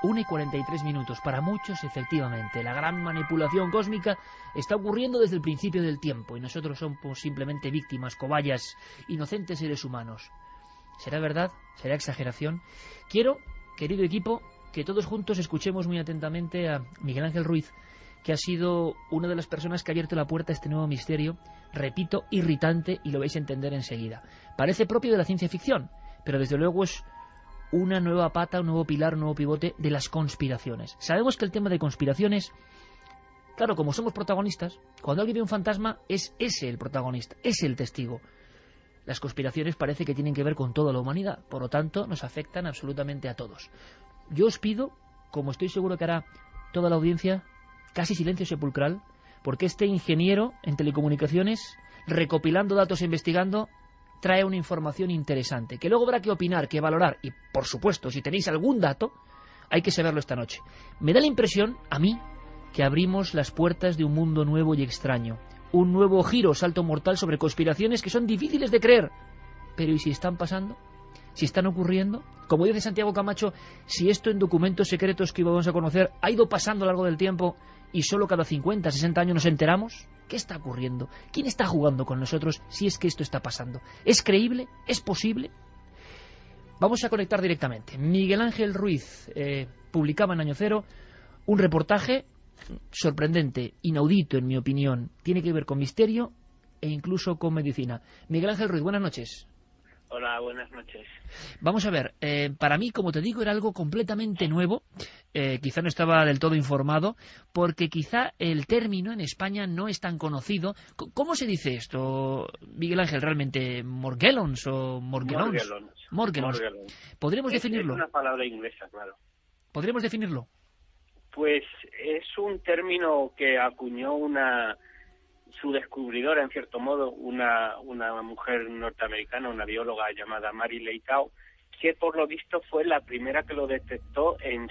1:43. Para muchos, efectivamente, la gran manipulación cósmica está ocurriendo desde el principio del tiempo y nosotros somos simplemente víctimas, cobayas, inocentes seres humanos. ¿Será verdad? ¿Será exageración? Quiero, querido equipo, que todos juntos escuchemos muy atentamente a Miguel Ángel Ruiz, que ha sido una de las personas que ha abierto la puerta a este nuevo misterio, repito, irritante, y lo vais a entender enseguida. Parece propio de la ciencia ficción, pero desde luego es una nueva pata, un nuevo pilar, un nuevo pivote de las conspiraciones. Sabemos que el tema de conspiraciones, claro, como somos protagonistas, cuando alguien ve un fantasma, es ese el protagonista, es el testigo. Las conspiraciones parece que tienen que ver con toda la humanidad, por lo tanto nos afectan absolutamente a todos. Yo os pido, como estoy seguro que hará toda la audiencia, casi silencio sepulcral, porque este ingeniero en telecomunicaciones, recopilando datos e investigando, trae una información interesante, que luego habrá que opinar, que valorar, y por supuesto, si tenéis algún dato, hay que saberlo esta noche. Me da la impresión, a mí, que abrimos las puertas de un mundo nuevo y extraño, un nuevo giro, salto mortal sobre conspiraciones que son difíciles de creer, pero ¿y si están pasando? ¿Si están ocurriendo? Como dice Santiago Camacho, si esto en documentos secretos que íbamos a conocer ha ido pasando a lo largo del tiempo y solo cada 50, 60 años nos enteramos, ¿qué está ocurriendo? ¿Quién está jugando con nosotros si es que esto está pasando? ¿Es creíble? ¿Es posible? Vamos a conectar directamente. Miguel Ángel Ruiz publicaba en Año Cero un reportaje sorprendente, inaudito en mi opinión. Tiene que ver con misterio e incluso con medicina. Miguel Ángel Ruiz, buenas noches. Hola, buenas noches. Vamos a ver, para mí, como te digo, era algo completamente nuevo, quizá no estaba del todo informado, porque quizá el término en España no es tan conocido. ¿Cómo se dice esto, Miguel Ángel, realmente? ¿Morgellons o Morgellons? Morgellons. ¿Podríamos definirlo? Es una palabra inglesa, claro. ¿Podríamos definirlo? Pues es un término que acuñó su descubridora, en cierto modo, una mujer norteamericana, una bióloga llamada Mary Leitao, que por lo visto fue la primera que lo detectó en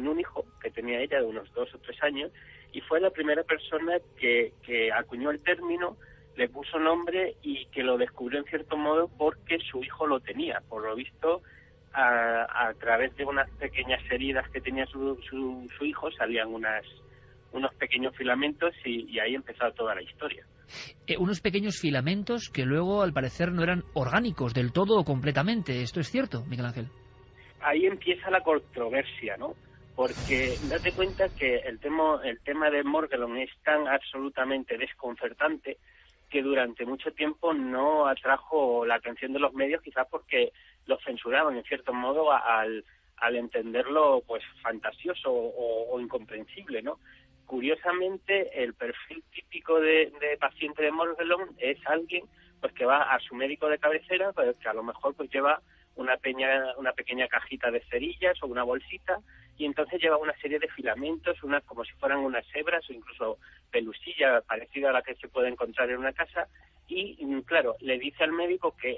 un hijo que tenía ella de unos 2 o 3 años, y fue la primera persona que acuñó el término, le puso nombre y que lo descubrió en cierto modo porque su hijo lo tenía. Por lo visto, a través de unas pequeñas heridas que tenía su hijo salían unos pequeños filamentos y ahí empezó toda la historia. Unos pequeños filamentos que luego, al parecer, no eran orgánicos del todo o completamente. ¿Esto es cierto, Miguel Ángel? Ahí empieza la controversia, ¿no? Porque date cuenta que el tema de Morgellons es tan absolutamente desconcertante que durante mucho tiempo no atrajo la atención de los medios, quizás porque lo censuraban en cierto modo al entenderlo pues fantasioso o incomprensible, ¿no? Curiosamente, el perfil típico de paciente de Morgellons es alguien pues que va a su médico de cabecera, pues, que a lo mejor pues lleva una pequeña cajita de cerillas o una bolsita, y entonces lleva una serie de filamentos, como si fueran unas hebras o incluso pelusilla parecida a la que se puede encontrar en una casa, y claro, le dice al médico que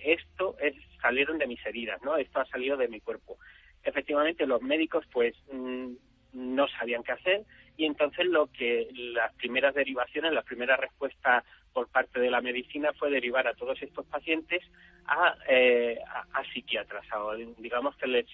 salieron de mis heridas, ¿no? Esto ha salido de mi cuerpo. Efectivamente, los médicos pues no sabían qué hacer, y entonces las primeras derivaciones, la primera respuesta por parte de la medicina fue derivar a todos estos pacientes a psiquiatras, digamos que les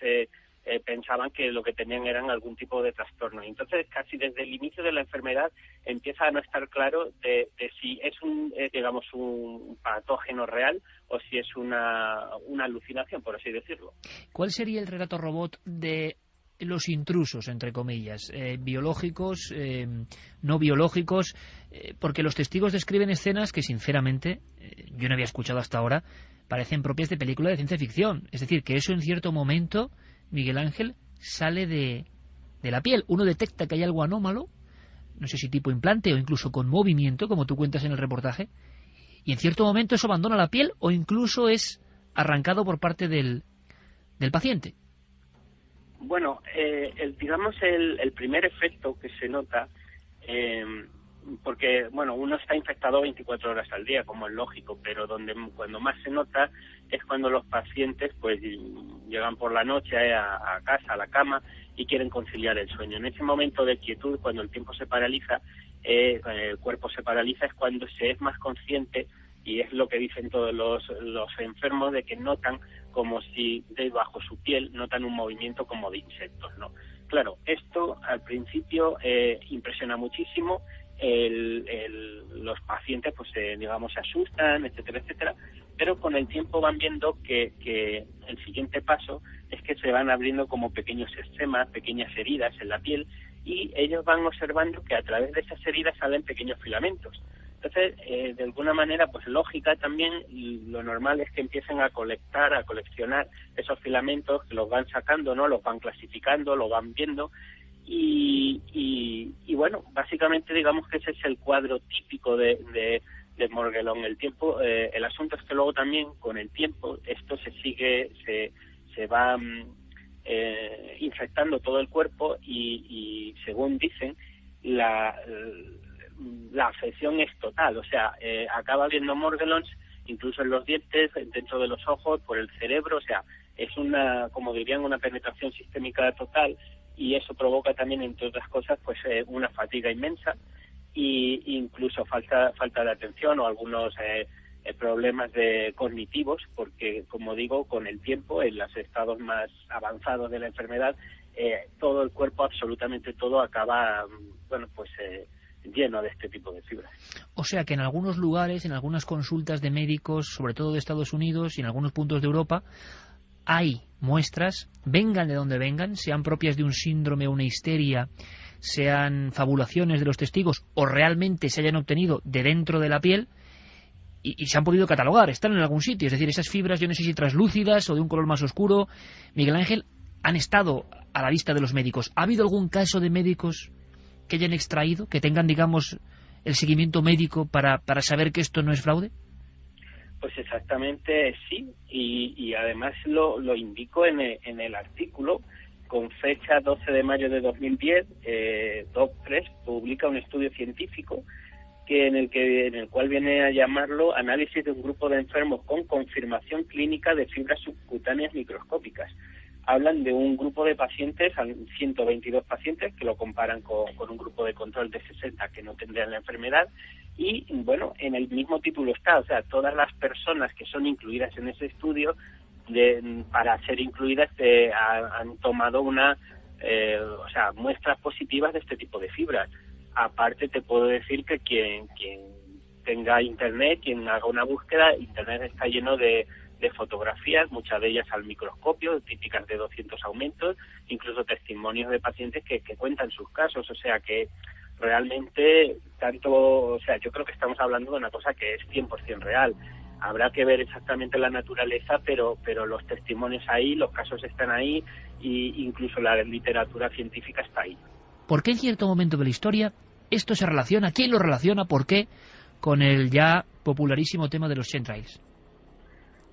pensaban que lo que tenían eran algún tipo de trastorno. Y entonces casi desde el inicio de la enfermedad empieza a no estar claro de si es un patógeno real o si es una alucinación, por así decirlo. ¿Cuál sería el relato robot de los intrusos, entre comillas, biológicos, no biológicos? Porque los testigos describen escenas que, sinceramente, yo no había escuchado hasta ahora, parecen propias de película de ciencia ficción. Es decir, que eso en cierto momento, Miguel Ángel, sale de la piel. Uno detecta que hay algo anómalo, no sé si tipo implante o incluso con movimiento, como tú cuentas en el reportaje, y en cierto momento eso abandona la piel o incluso es arrancado por parte del paciente. Bueno, digamos el primer efecto que se nota, porque bueno, uno está infectado 24 horas al día, como es lógico, pero cuando más se nota es cuando los pacientes pues llegan por la noche a casa, a la cama, y quieren conciliar el sueño. En ese momento de quietud, cuando el tiempo se paraliza, el cuerpo se paraliza, es cuando se es más consciente y es lo que dicen todos los enfermos, de que notan como si debajo su piel notan un movimiento como de insectos, ¿no? Claro, esto al principio impresiona muchísimo, los pacientes pues digamos se asustan, etcétera, etcétera, pero con el tiempo van viendo que el siguiente paso es que se van abriendo como pequeños eczemas, pequeñas heridas en la piel, y ellos van observando que a través de esas heridas salen pequeños filamentos. Entonces, de alguna manera, pues lógica también, lo normal es que empiecen a coleccionar esos filamentos, que los van sacando, ¿no? Los van clasificando, los van viendo, y bueno, básicamente digamos que ese es el cuadro típico de Morgellons. El asunto es que luego también con el tiempo esto se va infectando todo el cuerpo, y según dicen la afección es total, o sea, acaba habiendo Morgellons incluso en los dientes, dentro de los ojos, por el cerebro, o sea, es como dirían, una penetración sistémica total, y eso provoca también, entre otras cosas, pues una fatiga inmensa, y incluso falta de atención o algunos problemas cognitivos, porque, como digo, con el tiempo, en los estados más avanzados de la enfermedad, todo el cuerpo, absolutamente todo, acaba, lleno de este tipo de fibras. O sea que en algunos lugares, en algunas consultas de médicos, sobre todo de Estados Unidos y en algunos puntos de Europa, hay muestras, vengan de donde vengan, sean propias de un síndrome o una histeria, sean fabulaciones de los testigos o realmente se hayan obtenido de dentro de la piel, y se han podido catalogar, están en algún sitio. Es decir, esas fibras, yo no sé si translúcidas o de un color más oscuro, Miguel Ángel, han estado a la vista de los médicos. ¿Ha habido algún caso de médicos que hayan extraído, que tengan, digamos, el seguimiento médico para saber que esto no es fraude? Pues exactamente sí, y además lo indico en el artículo, con fecha 12 de mayo de 2010, DocPress publica un estudio científico en el cual viene a llamarlo análisis de un grupo de enfermos con confirmación clínica de fibras subcutáneas microscópicas. Hablan de un grupo de pacientes, 122 pacientes, que lo comparan con un grupo de control de 60 que no tendrían la enfermedad, y bueno, en el mismo título está, o sea, todas las personas que son incluidas en ese estudio, para ser incluidas han tomado muestras positivas de este tipo de fibras. Aparte, te puedo decir que quien tenga internet, quien haga una búsqueda, internet está lleno de fotografías, muchas de ellas al microscopio, típicas de 200 aumentos, incluso testimonios de pacientes que cuentan sus casos, o sea que realmente yo creo que estamos hablando de una cosa que es 100% real. Habrá que ver exactamente la naturaleza, pero los testimonios ahí, los casos están ahí, y incluso la literatura científica está ahí. ¿Por qué en cierto momento de la historia esto se relaciona? ¿Quién lo relaciona? ¿Por qué? Con el ya popularísimo tema de los chemtrails.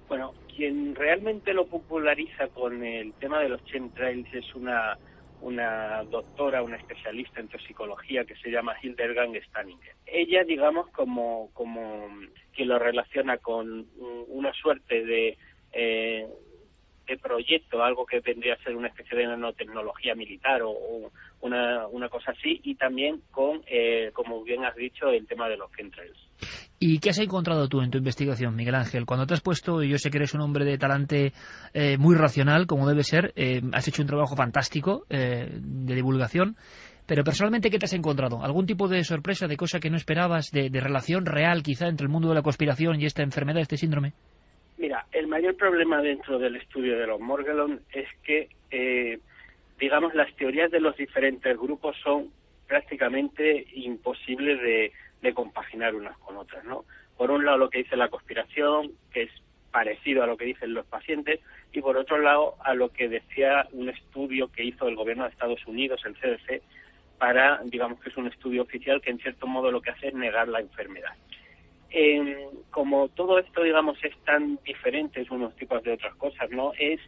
Bueno, quien realmente lo populariza con el tema de los chemtrails es una doctora, una especialista en toxicología que se llama Hildegard Staniger. Ella, digamos, como que lo relaciona con una suerte de proyecto, algo que vendría a ser una especie de nanotecnología militar o una cosa así, y también con, como bien has dicho, el tema de los chemtrails. ¿Y qué has encontrado tú en tu investigación, Miguel Ángel? Cuando te has puesto, y yo sé que eres un hombre de talante muy racional, como debe ser, has hecho un trabajo fantástico de divulgación, pero personalmente, ¿qué te has encontrado? ¿Algún tipo de sorpresa, de cosa que no esperabas, de relación real quizá entre el mundo de la conspiración y esta enfermedad, este síndrome? Mira, el mayor problema dentro del estudio de los Morgellons es que, digamos, las teorías de los diferentes grupos son prácticamente imposibles de compaginar unas con otras, ¿no? Por un lado, lo que dice la conspiración, que es parecido a lo que dicen los pacientes, y por otro lado, a lo que decía un estudio que hizo el gobierno de Estados Unidos, el CDC, digamos que es un estudio oficial que en cierto modo lo que hace es negar la enfermedad. Como todo esto, digamos, es tan diferentes unos tipos de otras cosas, ¿no? Es,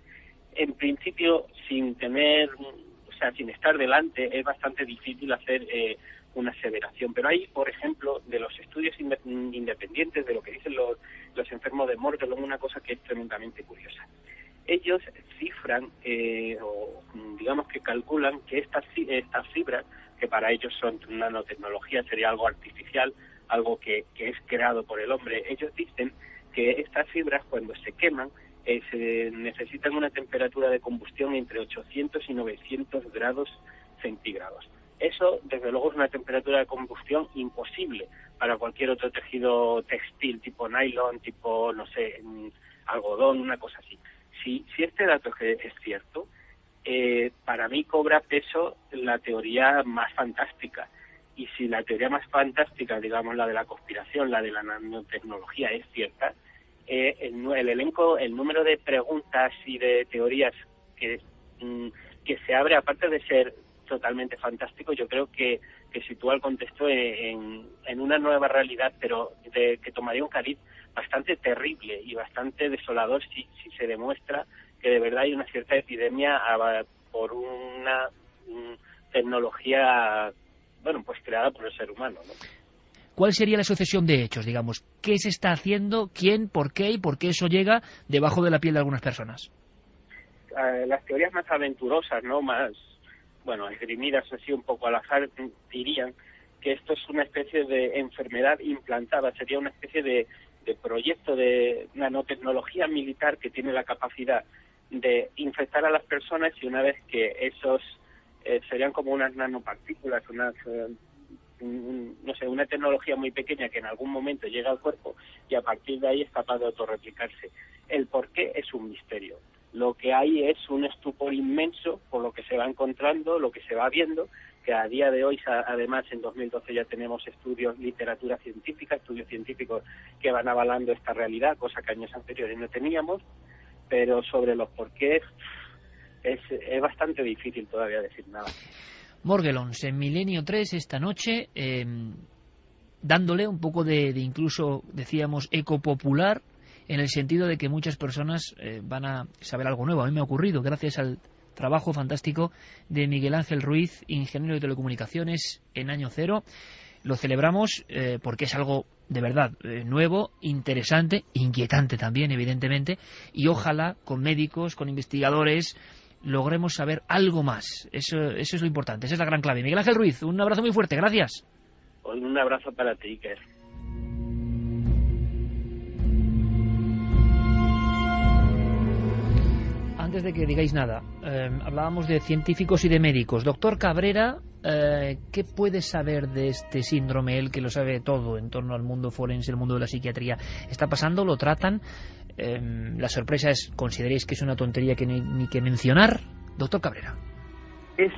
en principio, sin estar delante, es bastante difícil hacer una aseveración. Pero hay, por ejemplo, de los estudios independientes, de lo que dicen los enfermos de Morgellons, una cosa que es tremendamente curiosa. Ellos cifran, o digamos que calculan que estas fibras, que para ellos son nanotecnología, sería algo artificial, algo que es creado por el hombre. Ellos dicen que estas fibras, cuando se queman, se necesitan una temperatura de combustión entre 800 y 900 grados centígrados. Eso, desde luego, es una temperatura de combustión imposible para cualquier otro tejido textil, tipo nylon, tipo, no sé, algodón, una cosa así. Si este dato es cierto, para mí cobra peso la teoría más fantástica. Y si la teoría más fantástica, digamos la de la conspiración, la de la nanotecnología, es cierta, el número de preguntas y de teorías que se abre, aparte de ser totalmente fantástico, yo creo que sitúa el contexto en una nueva realidad, pero que tomaría un cariz bastante terrible y bastante desolador si se demuestra que de verdad hay una cierta epidemia por una tecnología, bueno, pues creada por el ser humano, ¿no? ¿Cuál sería la sucesión de hechos, digamos? ¿Qué se está haciendo? ¿Quién? ¿Por qué? ¿Y por qué eso llega debajo de la piel de algunas personas? Las teorías más aventurosas, ¿no? Más, bueno, esgrimidas así un poco al azar, dirían que esto es una especie de enfermedad implantada, sería una especie de proyecto de nanotecnología militar que tiene la capacidad de infectar a las personas, y una vez que esos serían como unas nanopartículas, no sé, una tecnología muy pequeña que en algún momento llega al cuerpo y a partir de ahí es capaz de autorreplicarse. El por qué es un misterio. Lo que hay es un estupor inmenso por lo que se va encontrando, lo que se va viendo, que a día de hoy, además en 2012 ya tenemos estudios, literatura científica, estudios científicos que van avalando esta realidad, cosa que años anteriores no teníamos, pero sobre los porqués es bastante difícil todavía decir nada. Morgellons en Milenio 3 esta noche, dándole un poco de incluso, decíamos, eco popular, en el sentido de que muchas personas van a saber algo nuevo. A mí me ha ocurrido, gracias al trabajo fantástico de Miguel Ángel Ruiz, ingeniero de telecomunicaciones en Año Cero. Lo celebramos porque es algo de verdad nuevo, interesante, inquietante también, evidentemente, y ojalá con médicos, con investigadores, logremos saber algo más. Eso es lo importante, esa es la gran clave. Miguel Ángel Ruiz, un abrazo muy fuerte, gracias. Un abrazo para ti, Iker. Antes de que digáis nada, hablábamos de científicos y de médicos. Doctor Cabrera, ¿qué puede saber de este síndrome? Él que lo sabe todo en torno al mundo forense, el mundo de la psiquiatría. ¿Está pasando? ¿Lo tratan? La sorpresa es, ¿consideráis que es una tontería que ni que mencionar? Doctor Cabrera. Es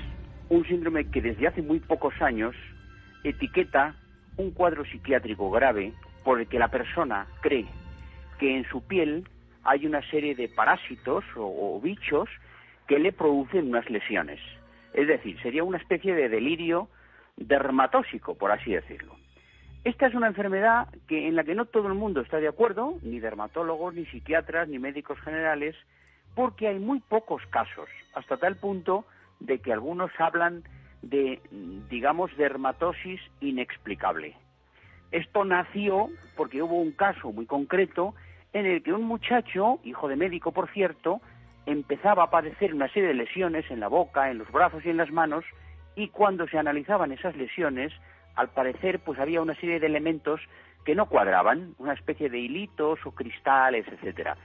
un síndrome que desde hace muy pocos años etiqueta un cuadro psiquiátrico grave por el que la persona cree que en su piel hay una serie de parásitos o bichos que le producen unas lesiones. Es decir, sería una especie de delirio dermatóxico, por así decirlo. Esta es una enfermedad en la que no todo el mundo está de acuerdo, ni dermatólogos, ni psiquiatras, ni médicos generales, porque hay muy pocos casos, hasta tal punto de que algunos hablan de, digamos, dermatosis inexplicable. Esto nació porque hubo un caso muy concreto en el que un muchacho, hijo de médico por cierto, empezaba a padecer una serie de lesiones en la boca, en los brazos y en las manos, y cuando se analizaban esas lesiones, al parecer pues había una serie de elementos que no cuadraban, una especie de hilitos o cristales, etcétera.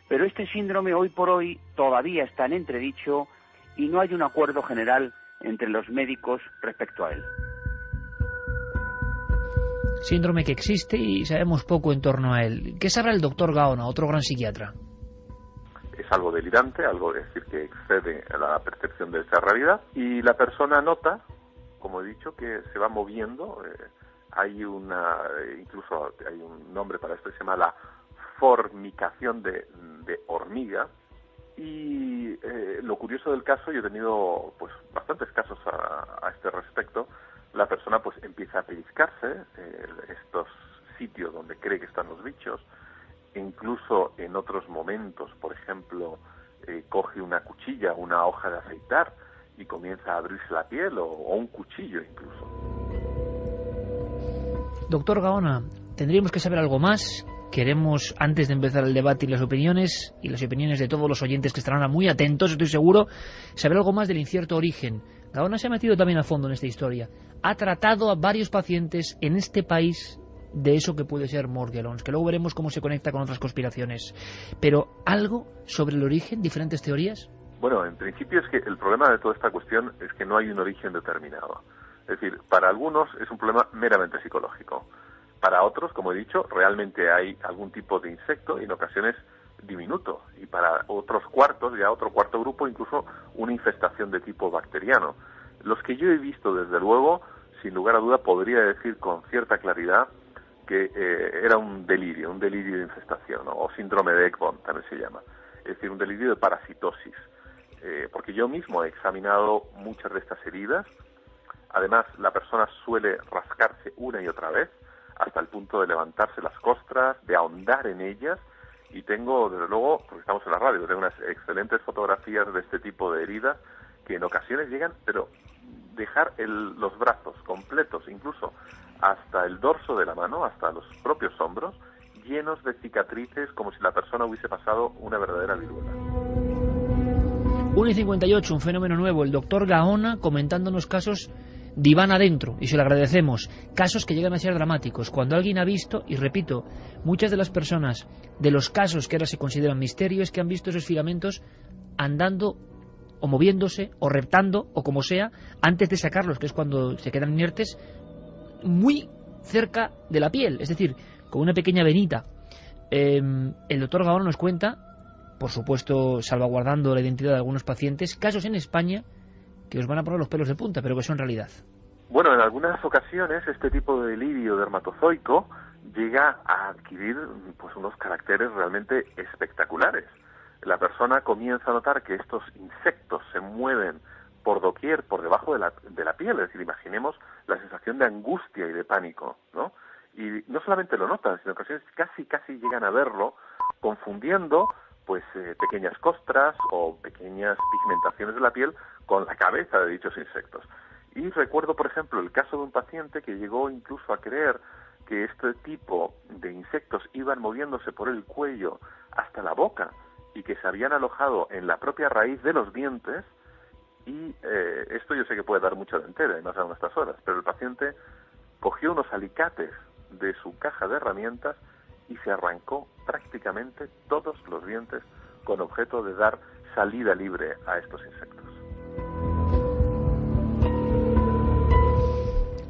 Pero este síndrome hoy por hoy todavía está en entredicho y no hay un acuerdo general entre los médicos respecto a él. Síndrome que existe y sabemos poco en torno a él. ¿Qué sabrá el doctor Gaona, otro gran psiquiatra? Es algo delirante, algo, es decir, que excede a la percepción de esa realidad, y la persona nota, como he dicho, que se va moviendo. Incluso hay un nombre para esto que se llama la formicación de hormiga. Y lo curioso del caso, yo he tenido pues bastantes casos a este respecto. La persona pues empieza a pellizcarse estos sitios donde cree que están los bichos. Incluso en otros momentos, por ejemplo, coge una cuchilla, una hoja de afeitar y comienza a abrirse la piel, o un cuchillo incluso. Doctor Gaona, tendríamos que saber algo más. Queremos, antes de empezar el debate y las opiniones de todos los oyentes que estarán muy atentos, estoy seguro, saber algo más del incierto origen. Gaona se ha metido también a fondo en esta historia. Ha tratado a varios pacientes en este país de eso que puede ser Morgellons, que luego veremos cómo se conecta con otras conspiraciones. Pero, ¿algo sobre el origen? ¿Diferentes teorías? Bueno, en principio es que el problema de toda esta cuestión es que no hay un origen determinado. Es decir, para algunos es un problema meramente psicológico. Para otros, como he dicho, realmente hay algún tipo de insecto, y en ocasiones diminuto. Y para otros cuartos, ya otro cuarto grupo, incluso una infestación de tipo bacteriano. Los que yo he visto, desde luego, sin lugar a duda, podría decir con cierta claridad que era un delirio de infestación, ¿no? O síndrome de Ekbom también se llama. Es decir, un delirio de parasitosis. Porque yo mismo he examinado muchas de estas heridas. Además, la persona suele rascarse una y otra vez, hasta el punto de levantarse las costras, de ahondar en ellas, y tengo, desde luego, porque estamos en la radio, tengo unas excelentes fotografías de este tipo de heridas, que en ocasiones llegan, pero dejar los brazos completos, incluso hasta el dorso de la mano, hasta los propios hombros, llenos de cicatrices, como si la persona hubiese pasado una verdadera viruela. 1:58, un fenómeno nuevo. El doctor Gaona comentándonos casos de Iván adentro, y se lo agradecemos. Casos que llegan a ser dramáticos. Cuando alguien ha visto, y repito, muchas de las personas de los casos que ahora se consideran misterio es que han visto esos filamentos andando o moviéndose o reptando o como sea antes de sacarlos, que es cuando se quedan inertes, muy cerca de la piel, es decir, con una pequeña venita. El doctor Gaona nos cuenta, por supuesto salvaguardando la identidad de algunos pacientes, casos en España que os van a poner los pelos de punta, pero que son realidad. Bueno, en algunas ocasiones este tipo de delirio dermatozoico llega a adquirir pues unos caracteres realmente espectaculares. La persona comienza a notar que estos insectos se mueven por doquier, por debajo de la piel, es decir, imaginemos la sensación de angustia y de pánico, ¿no? Y no solamente lo notan, sino en ocasiones casi llegan a verlo, confundiendo pues pequeñas costras o pequeñas pigmentaciones de la piel con la cabeza de dichos insectos. Y recuerdo, por ejemplo, el caso de un paciente que llegó incluso a creer que este tipo de insectos iban moviéndose por el cuello hasta la boca y que se habían alojado en la propia raíz de los dientes. Y esto yo sé que puede dar mucha dentera, y más aún a estas horas, pero el paciente cogió unos alicates de su caja de herramientas y se arrancó prácticamente todos los dientes con objeto de dar salida libre a estos insectos.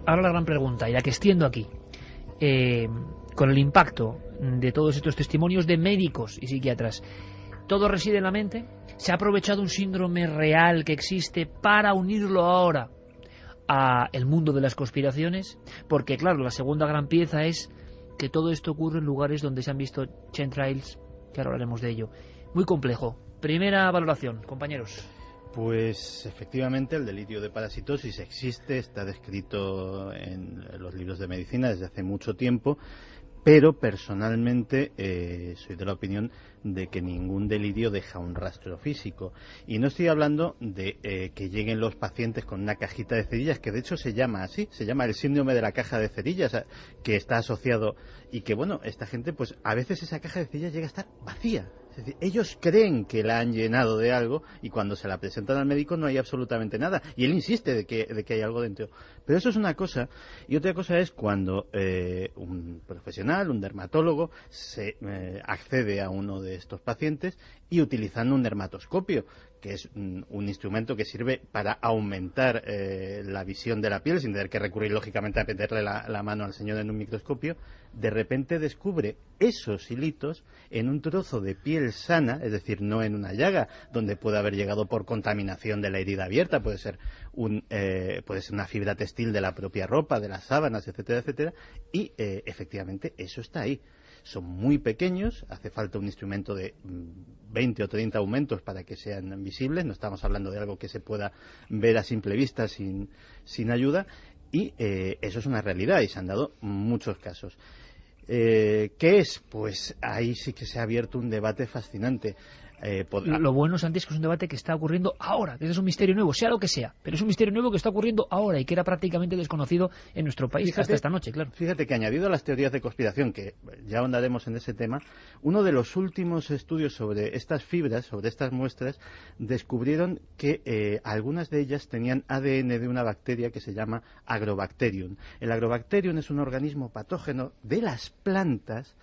Ahora la gran pregunta, y la que extiendo aquí, con el impacto de todos estos testimonios de médicos y psiquiatras, ¿todo reside en la mente? ¿Se ha aprovechado un síndrome real que existe para unirlo ahora a el mundo de las conspiraciones? Porque claro, la segunda gran pieza es que todo esto ocurre en lugares donde se han visto chemtrails, que ahora hablaremos de ello. Muy complejo. Primera valoración, compañeros. Pues efectivamente el delirio de parasitosis existe, está descrito en los libros de medicina desde hace mucho tiempo, pero personalmente soy de la opinión de que ningún delirio deja un rastro físico. Y no estoy hablando de que lleguen los pacientes con una cajita de cerillas, que de hecho se llama así, se llama el síndrome de la caja de cerillas, que está asociado, y que bueno, esta gente pues a veces esa caja de cerillas llega a estar vacía. Es decir, ellos creen que la han llenado de algo y cuando se la presentan al médico no hay absolutamente nada. Y él insiste de que hay algo dentro. Pero eso es una cosa. Y otra cosa es cuando un profesional, un dermatólogo, se accede a uno de estos pacientes y utilizando un dermatoscopio, que es un instrumento que sirve para aumentar la visión de la piel, sin tener que recurrir lógicamente a meterle la mano al señor en un microscopio, de repente descubre esos hilitos en un trozo de piel sana, es decir, no en una llaga donde puede haber llegado por contaminación de la herida abierta, puede ser una fibra textil de la propia ropa, de las sábanas, etcétera, etcétera, y efectivamente eso está ahí. Son muy pequeños, hace falta un instrumento de 20 o 30 aumentos para que sean visibles, no estamos hablando de algo que se pueda ver a simple vista sin ayuda, y eso es una realidad y se han dado muchos casos. ¿Qué es? Pues ahí sí que se ha abierto un debate fascinante. Lo bueno, Santi, es que es un debate que está ocurriendo ahora, que es un misterio nuevo, sea lo que sea, pero es un misterio nuevo que está ocurriendo ahora y que era prácticamente desconocido en nuestro país hasta esta noche, claro. Fíjate que añadido a las teorías de conspiración, que ya ahondaremos en ese tema, uno de los últimos estudios sobre estas fibras, sobre estas muestras, descubrieron que algunas de ellas tenían ADN de una bacteria que se llama Agrobacterium. El Agrobacterium es un organismo patógeno de las plantas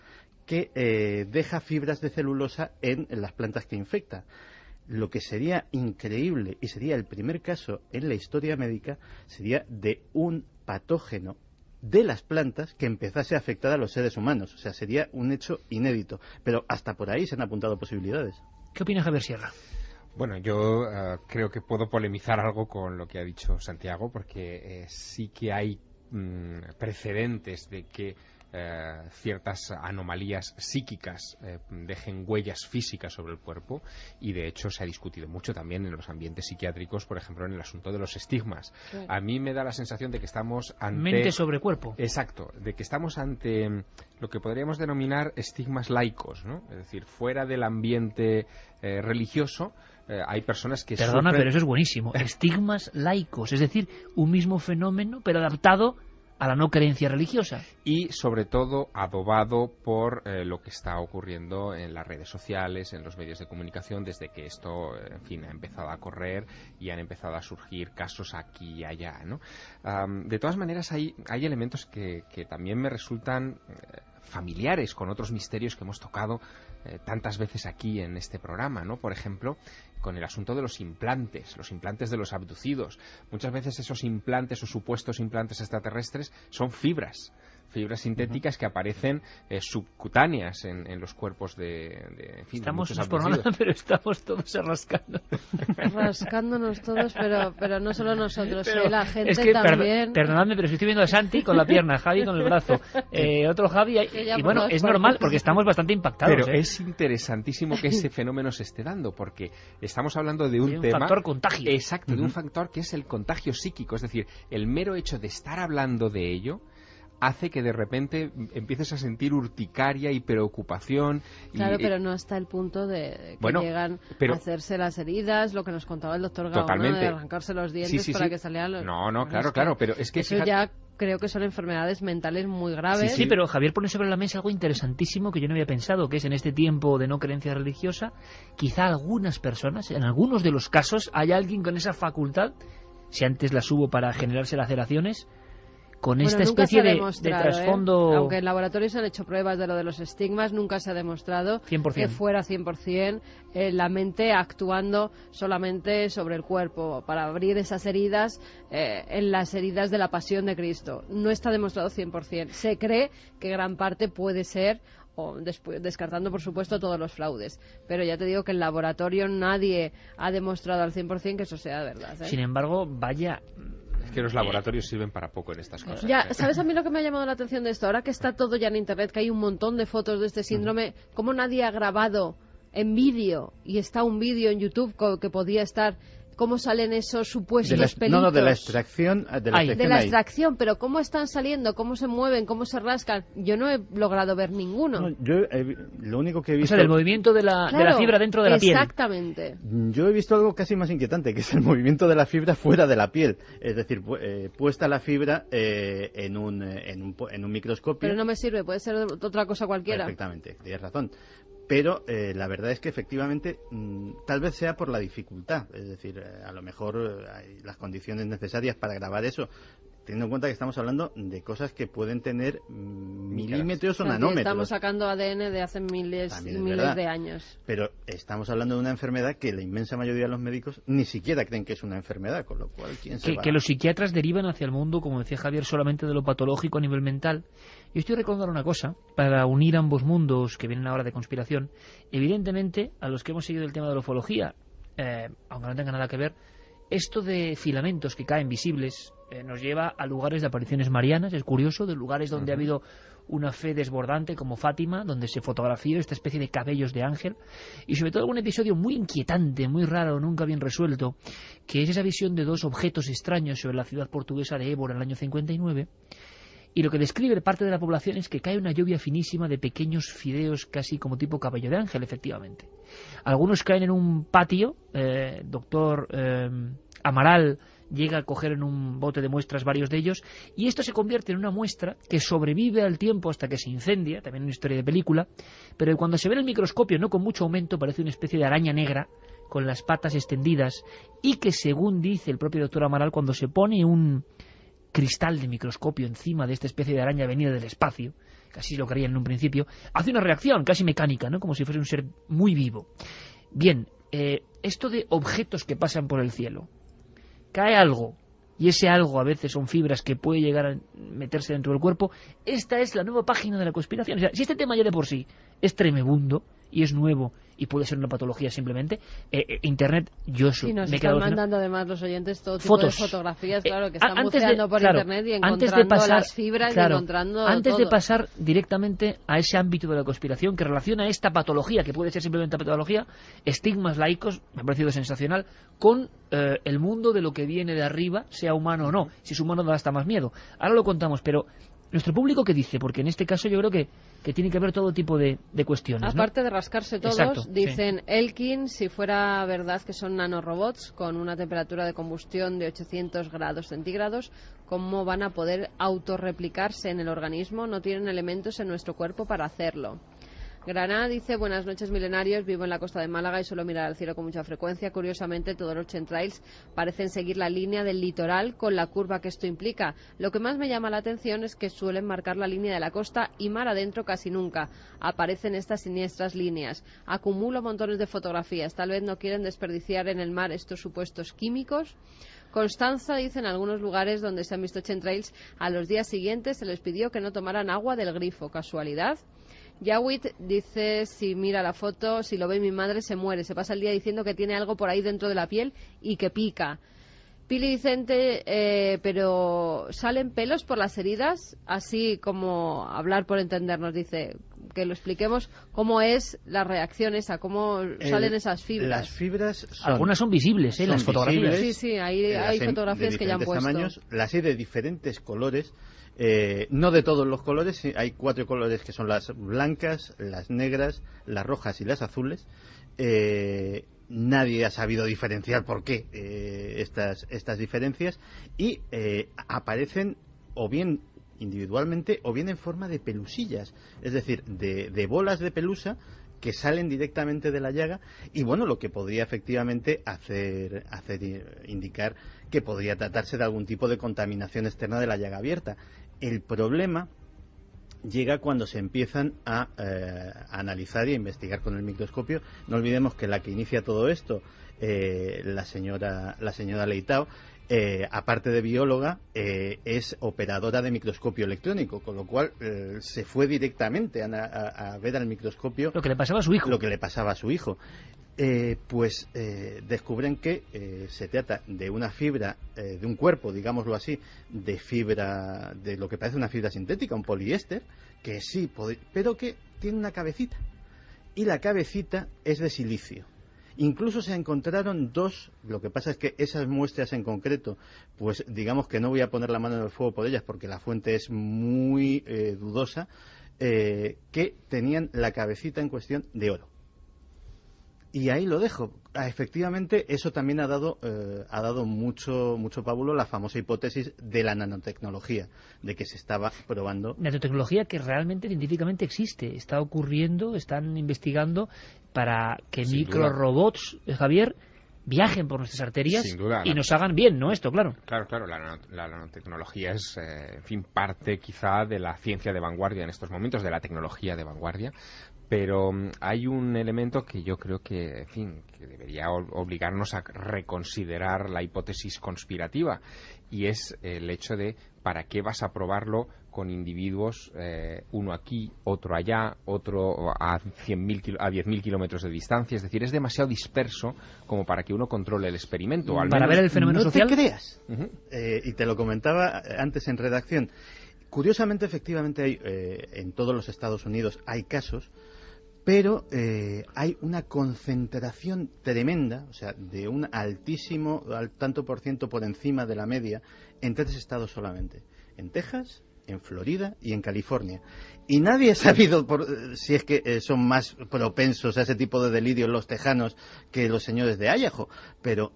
que deja fibras de celulosa en las plantas que infecta. Lo que sería increíble y sería el primer caso en la historia médica sería de un patógeno de las plantas que empezase a afectar a los seres humanos. O sea, sería un hecho inédito. Pero hasta por ahí se han apuntado posibilidades. ¿Qué opina Javier Sierra? Bueno, yo creo que puedo polemizar algo con lo que ha dicho Santiago, porque sí que hay precedentes de que ciertas anomalías psíquicas dejen huellas físicas sobre el cuerpo, y de hecho se ha discutido mucho también en los ambientes psiquiátricos, por ejemplo en el asunto de los estigmas. Claro. A mí me da la sensación de que estamos ante... Mente sobre cuerpo. Exacto, de que estamos ante lo que podríamos denominar estigmas laicos, ¿no? Es decir, fuera del ambiente religioso, hay personas que Perdona, sufren... pero eso es buenísimo. Estigmas laicos, es decir, un mismo fenómeno, pero adaptado a la no creencia religiosa. Y sobre todo adobado por lo que está ocurriendo en las redes sociales, en los medios de comunicación, desde que esto, en fin, ha empezado a correr y han empezado a surgir casos aquí y allá, ¿no? De todas maneras, hay elementos que también me resultan familiares con otros misterios que hemos tocado tantas veces aquí en este programa, ¿no? Por ejemplo, con el asunto de los implantes de los abducidos. Muchas veces esos implantes o supuestos implantes extraterrestres son fibras sintéticas que aparecen subcutáneas en los cuerpos en fin, estamos de muchos por abducidos. nada, pero estamos todos rascando. Rascándonos todos, pero no solo nosotros, la gente es que, también. Perdonadme, pero estoy viendo a Santi con la pierna, Javi con el brazo, otro Javi, y bueno, es normal porque estamos bastante impactados. Pero es interesantísimo que ese fenómeno se esté dando, porque estamos hablando de un tema... factor contagio. Exacto, de un factor que es el contagio psíquico, es decir, el mero hecho de estar hablando de ello hace que de repente empieces a sentir urticaria y preocupación. Claro, pero no hasta el punto de que llegan a hacerse las heridas, lo que nos contaba el doctor Gaona, de arrancarse los dientes para que salieran los... No, claro, pero es que... Eso ya creo que son enfermedades mentales muy graves. Sí, pero Javier pone sobre la mesa algo interesantísimo que yo no había pensado, que es en este tiempo de no creencia religiosa, quizá algunas personas, en algunos de los casos, hay alguien con esa facultad, si antes las hubo para generarse laceraciones, con esta especie de trasfondo... Aunque en laboratorios se han hecho pruebas de lo de los estigmas, nunca se ha demostrado 100%. Que fuera 100% la mente actuando solamente sobre el cuerpo para abrir esas heridas en las heridas de la pasión de Cristo. No está demostrado 100%. Se cree que gran parte puede ser, descartando por supuesto todos los fraudes, pero ya te digo que en laboratorio nadie ha demostrado al 100% que eso sea verdad. Sin embargo, vaya... Es que los laboratorios sirven para poco en estas cosas. Ya, ¿sabes a mí lo que me ha llamado la atención de esto? Ahora que está todo ya en internet, que hay un montón de fotos de este síndrome, ¿cómo nadie ha grabado en vídeo? Y está un vídeo en YouTube que podía estar... ¿Cómo salen esos supuestos pelitos? No, de la extracción. De la extracción, pero ¿cómo están saliendo? ¿Cómo se mueven? ¿Cómo se rascan? Yo no he logrado ver ninguno. No, yo lo único que he visto... O sea, el movimiento de la fibra dentro de la piel. Exactamente. Yo he visto algo casi más inquietante, que es el movimiento de la fibra fuera de la piel. Es decir, puesta la fibra en un microscopio. Pero no me sirve, puede ser otra cosa cualquiera. Perfectamente, tienes razón. Pero la verdad es que efectivamente tal vez sea por la dificultad, es decir, a lo mejor hay las condiciones necesarias para grabar eso, teniendo en cuenta que estamos hablando de cosas que pueden tener milímetros o nanómetros. Estamos sacando ADN de hace miles y miles de años. Pero estamos hablando de una enfermedad que la inmensa mayoría de los médicos ni siquiera creen que es una enfermedad, con lo cual, ¿quién se va? Que los psiquiatras derivan hacia el mundo, como decía Javier, solamente de lo patológico a nivel mental. Yo estoy recordando una cosa, para unir ambos mundos que vienen ahora de conspiración. Evidentemente, a los que hemos seguido el tema de la ufología, aunque no tenga nada que ver, esto de filamentos que caen visibles nos lleva a lugares de apariciones marianas, es curioso, de lugares donde ha habido una fe desbordante como Fátima, donde se fotografió esta especie de cabellos de ángel, y sobre todo algún episodio muy inquietante, muy raro, nunca bien resuelto, que es esa visión de dos objetos extraños sobre la ciudad portuguesa de Évora en el año 59, Y lo que describe parte de la población es que cae una lluvia finísima de pequeños fideos casi como tipo cabello de ángel, efectivamente. Algunos caen en un patio, doctor Amaral llega a coger en un bote de muestras varios de ellos, y esto se convierte en una muestra que sobrevive al tiempo hasta que se incendia, también una historia de película, pero cuando se ve en el microscopio, no con mucho aumento, parece una especie de araña negra con las patas extendidas, y que, según dice el propio doctor Amaral, cuando se pone un cristal de microscopio encima de esta especie de araña venida del espacio, casi lo creían en un principio, hace una reacción casi mecánica, ¿no? Como si fuese un ser muy vivo. Bien, esto de objetos que pasan por el cielo, cae algo, y ese algo a veces son fibras que puede llegar a meterse dentro del cuerpo. Esta es la nueva página de la conspiración. O sea, si este tema ya de por sí es tremebundo y es nuevo y puede ser una patología simplemente, Internet, yo y nos me he están quedado mandando además los oyentes todo tipo fotos, de fotografías, claro, que están antes buceando por Internet y encontrando las fibras y encontrando antes todo. de pasar directamente a ese ámbito de la conspiración que relaciona esta patología, que puede ser simplemente patología, estigmas laicos, me ha parecido sensacional, con el mundo de lo que viene de arriba, sea humano o no. Si es humano da hasta más miedo. Ahora lo contamos, pero nuestro público, ¿qué dice? Porque en este caso yo creo que tiene que haber todo tipo de cuestiones, ¿no? Aparte de rascarse todos, exacto, dicen sí. Elkin, si fuera verdad que son nanorobots con una temperatura de combustión de 800 grados centígrados, ¿cómo van a poder autorreplicarse en el organismo? No tienen elementos en nuestro cuerpo para hacerlo. Granada dice, buenas noches milenarios, vivo en la costa de Málaga y suelo mirar al cielo con mucha frecuencia. Curiosamente, todos los chemtrails parecen seguir la línea del litoral con la curva que esto implica. Lo que más me llama la atención es que suelen marcar la línea de la costa y mar adentro casi nunca. Aparecen estas siniestras líneas. Acumulo montones de fotografías. Tal vez no quieren desperdiciar en el mar estos supuestos químicos. Constanza dice, en algunos lugares donde se han visto chemtrails, a los días siguientes se les pidió que no tomaran agua del grifo. ¿Casualidad? Yawit dice, si mira la foto, si lo ve mi madre se muere, se pasa el día diciendo que tiene algo por ahí dentro de la piel y que pica. Pili Vicente, pero ¿salen pelos por las heridas? Así como hablar por entendernos, dice, que lo expliquemos cómo es la reacción esa, cómo salen esas fibras. Las fibras son, algunas son visibles, son las fotografías. visibles, sí, hay fotografías que ya han puesto. Tamaños, las hay de diferentes colores. No de todos los colores, hay 4 colores que son las blancas, las negras, las rojas y las azules. Nadie ha sabido diferenciar por qué estas diferencias y aparecen o bien individualmente o bien en forma de pelusillas, es decir, de bolas de pelusa que salen directamente de la llaga y bueno, lo que podría efectivamente hacer indicar que podría tratarse de algún tipo de contaminación externa de la llaga abierta. El problema llega cuando se empiezan a analizar y a investigar con el microscopio. No olvidemos que la que inicia todo esto, la señora Leitao, aparte de bióloga, es operadora de microscopio electrónico, con lo cual se fue directamente a ver al microscopio lo que le pasaba a su hijo. Descubren que se trata de una fibra, de un cuerpo, digámoslo así, de fibra, de lo que parece una fibra sintética, un poliéster, que sí, pero que tiene una cabecita. Y la cabecita es de silicio. Incluso se encontraron 2, lo que pasa es que esas muestras en concreto, pues digamos que no voy a poner la mano en el fuego por ellas porque la fuente es muy dudosa, que tenían la cabecita en cuestión de oro. Y ahí lo dejo. Efectivamente, eso también ha dado mucho pábulo la famosa hipótesis de la nanotecnología, de que se estaba probando. Nanotecnología que realmente científicamente existe, está ocurriendo, están investigando para que microrobots, Javier, viajen por nuestras arterias y nos hagan bien, ¿no? Esto, claro. Claro, la nanotecnología es, en fin, parte quizá de la ciencia de vanguardia en estos momentos, de la tecnología de vanguardia. Pero hay un elemento que yo creo que, en fin, que debería obligarnos a reconsiderar la hipótesis conspirativa, y es el hecho de ¿para qué vas a probarlo con individuos, uno aquí, otro allá, otro a 10.000 kilómetros de distancia? Es decir, es demasiado disperso como para que uno controle el experimento. Al para menos, ver el fenómeno social. No te creas. Y te lo comentaba antes en redacción. Curiosamente, efectivamente, hay, en todos los Estados Unidos hay casos, pero hay una concentración tremenda, o sea, de un altísimo, tanto por ciento por encima de la media, en 3 estados solamente: en Texas, en Florida y en California. Y nadie ha sabido si es que son más propensos a ese tipo de delirios los tejanos que los señores de Idaho, pero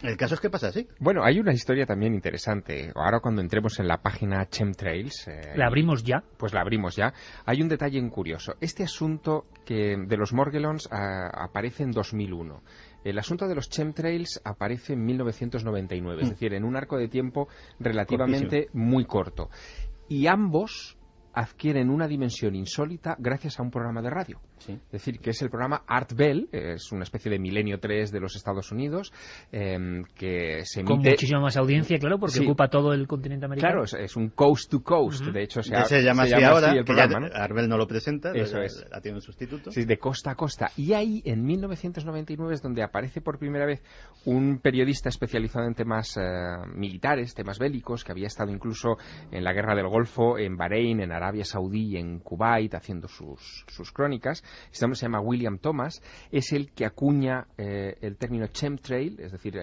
el caso es que pasa así. Bueno, hay una historia también interesante. Ahora cuando entremos en la página Chemtrails... ¿La abrimos ya? Pues la abrimos ya. Hay un detalle curioso. Este asunto que de los Morgellons aparece en 2001. El asunto de los chemtrails aparece en 1999, es decir, en un arco de tiempo relativamente muy corto. Y ambos adquieren una dimensión insólita gracias a un programa de radio. Sí. Es decir, que es el programa Art Bell, es una especie de Milenio 3 de los Estados Unidos, que se emite... Con muchísima más audiencia, claro, porque ocupa todo el continente americano. Claro, es un coast to coast, de hecho se llama así ahora, el programa, ¿no? Art Bell no lo presenta, eso es. La tiene un sustituto. Sí, de costa a costa. Y ahí, en 1999, es donde aparece por primera vez un periodista especializado en temas militares, temas bélicos, que había estado incluso en la Guerra del Golfo, en Bahrein, en Arabia Saudí, en Kuwait, haciendo sus crónicas. Este hombre se llama William Thomas, es el que acuña el término chemtrail, es decir,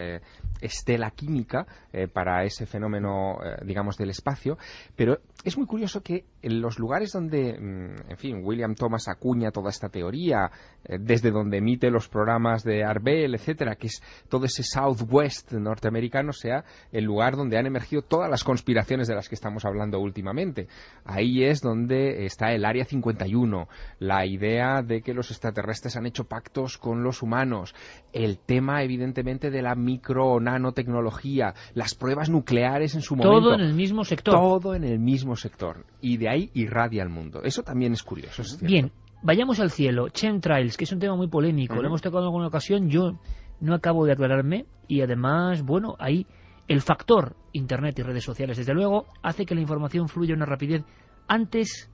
estela química, para ese fenómeno, digamos, del espacio. Pero es muy curioso que en los lugares donde, en fin, William Thomas acuña toda esta teoría, desde donde emite los programas de Art Bell, etcétera, que es todo ese Southwest norteamericano, sea el lugar donde han emergido todas las conspiraciones de las que estamos hablando últimamente. Ahí es donde está el Área 51, la idea de que los extraterrestres han hecho pactos con los humanos, el tema evidentemente de la micro o nanotecnología, las pruebas nucleares en su momento. Todo en el mismo sector. Todo en el mismo sector. Y de ahí irradia al mundo. Eso también es curioso. Es bien, vayamos al cielo. Chemtrails, que es un tema muy polémico. Lo hemos tocado en alguna ocasión. Yo no acabo de aclararme. Y además, bueno, ahí el factor Internet y redes sociales, desde luego, hace que la información fluya a una rapidez antes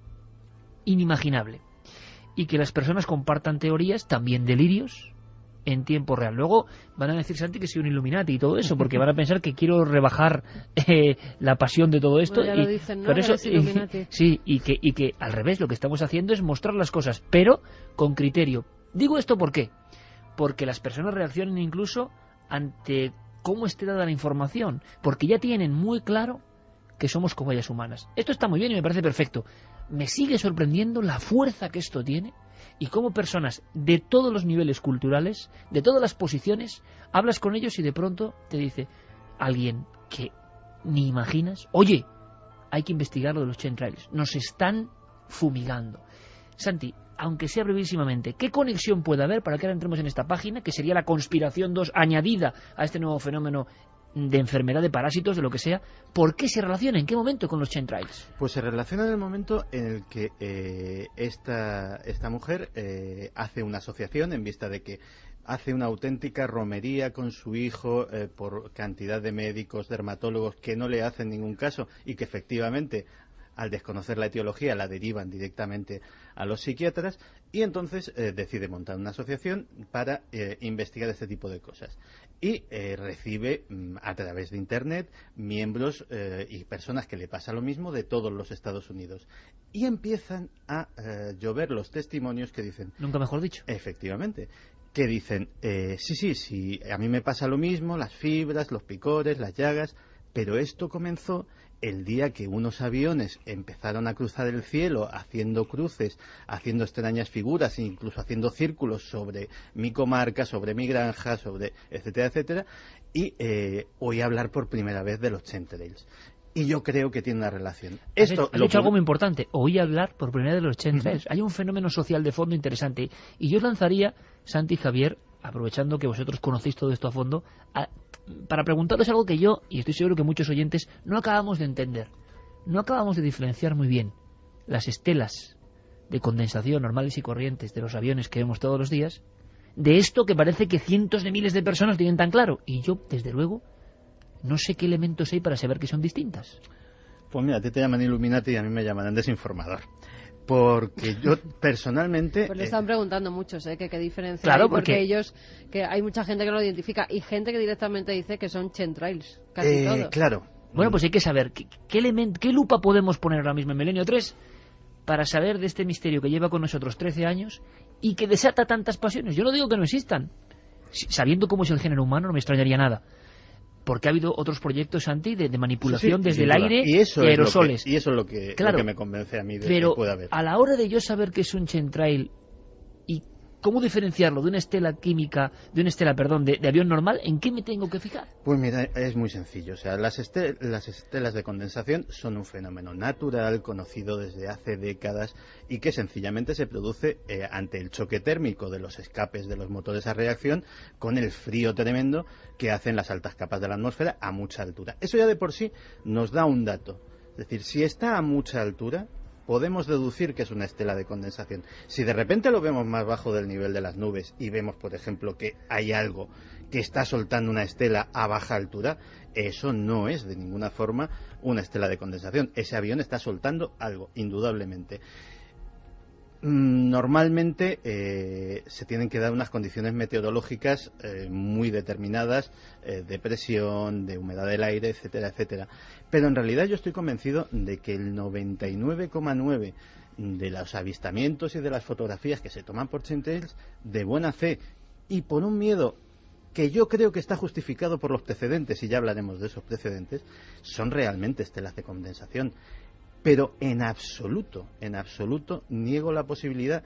inimaginable. Y que las personas compartan teorías, también delirios, en tiempo real. Luego van a decir, Santi, que soy un Illuminati y todo eso, porque van a pensar que quiero rebajar la pasión de todo esto. Bueno, ya lo dicen, ¿no? Por eso, Illuminati. sí, y que al revés, lo que estamos haciendo es mostrar las cosas, pero con criterio. Digo esto ¿por qué? Porque las personas reaccionan incluso ante cómo esté dada la información, porque ya tienen muy claro que somos cobayas humanas. Esto está muy bien y me parece perfecto. Me sigue sorprendiendo la fuerza que esto tiene y cómo personas de todos los niveles culturales, de todas las posiciones, hablas con ellos y de pronto te dice alguien que ni imaginas, oye, hay que investigar lo de los chemtrails, nos están fumigando. Santi, aunque sea brevísimamente, ¿qué conexión puede haber para que ahora entremos en esta página, que sería la conspiración 2 añadida a este nuevo fenómeno de enfermedad, de parásitos, de lo que sea? ¿Por qué se relaciona? ¿En qué momento con los chemtrails? Pues se relaciona en el momento en el que esta mujer hace una asociación en vista de que hace una auténtica romería con su hijo por cantidad de médicos, dermatólogos que no le hacen ningún caso y que efectivamente, al desconocer la etiología, la derivan directamente a los psiquiatras, y entonces decide montar una asociación para investigar este tipo de cosas. Y recibe a través de Internet miembros y personas que le pasa lo mismo de todos los Estados Unidos. Y empiezan a llover los testimonios que dicen... Nunca mejor dicho. Efectivamente. Que dicen, sí, a mí me pasa lo mismo, las fibras, los picores, las llagas, pero esto comenzó el día que unos aviones empezaron a cruzar el cielo haciendo cruces, haciendo extrañas figuras, incluso haciendo círculos sobre mi comarca, sobre mi granja, sobre etcétera, etcétera, y oí hablar por primera vez de los chemtrails. Y yo creo que tiene una relación. Has dicho algo muy importante. Oí hablar por primera vez de los chemtrails. Hay un fenómeno social de fondo interesante. Y yo os lanzaría, Santi y Javier, aprovechando que vosotros conocéis todo esto a fondo, para preguntaros algo que yo, y estoy seguro que muchos oyentes, no acabamos de entender. No acabamos de diferenciar muy bien las estelas de condensación normales y corrientes de los aviones que vemos todos los días, de esto que parece que cientos de miles de personas tienen tan claro. Y yo, desde luego, no sé qué elementos hay para saber que son distintas. Pues mira, a ti te llaman Illuminati y a mí me llaman desinformador. Porque yo personalmente... Pues le están preguntando muchos, ¿qué diferencia claro, hay? Porque ellos, que hay mucha gente que lo identifica y gente que directamente dice que son chemtrails, casi todos. Claro. Bueno, pues hay que saber qué lupa podemos poner ahora mismo en Milenio 3 para saber de este misterio que lleva con nosotros 13 años y que desata tantas pasiones. Yo no digo que no existan. Sabiendo cómo es el género humano no me extrañaría nada. porque ha habido otros proyectos, Santi, de manipulación Sí, desde el duda. aire y aerosoles. Y eso es lo que me convence a mí de pero que pueda haber. A la hora de yo saber que es un chemtrail y cómo diferenciarlo de una estela de avión normal, ¿en qué me tengo que fijar? Pues mira, es muy sencillo. O sea, las estelas de condensación son un fenómeno natural, conocido desde hace décadas y que sencillamente se produce ante el choque térmico de los escapes de los motores a reacción con el frío tremendo que hacen las altas capas de la atmósfera a mucha altura. Eso ya de por sí nos da un dato. Es decir, si está a mucha altura, podemos deducir que es una estela de condensación. Si de repente lo vemos más bajo del nivel de las nubes y vemos, por ejemplo, que hay algo que está soltando una estela a baja altura, eso no es de ninguna forma una estela de condensación. Ese avión está soltando algo, indudablemente. Normalmente se tienen que dar unas condiciones meteorológicas muy determinadas, de presión, de humedad del aire, etcétera, etcétera. Pero en realidad yo estoy convencido de que el 99,9% de los avistamientos y de las fotografías que se toman por chemtrails de buena fe y por un miedo que yo creo que está justificado por los precedentes, y ya hablaremos de esos precedentes, son realmente estelas de condensación. Pero en absoluto niego la posibilidad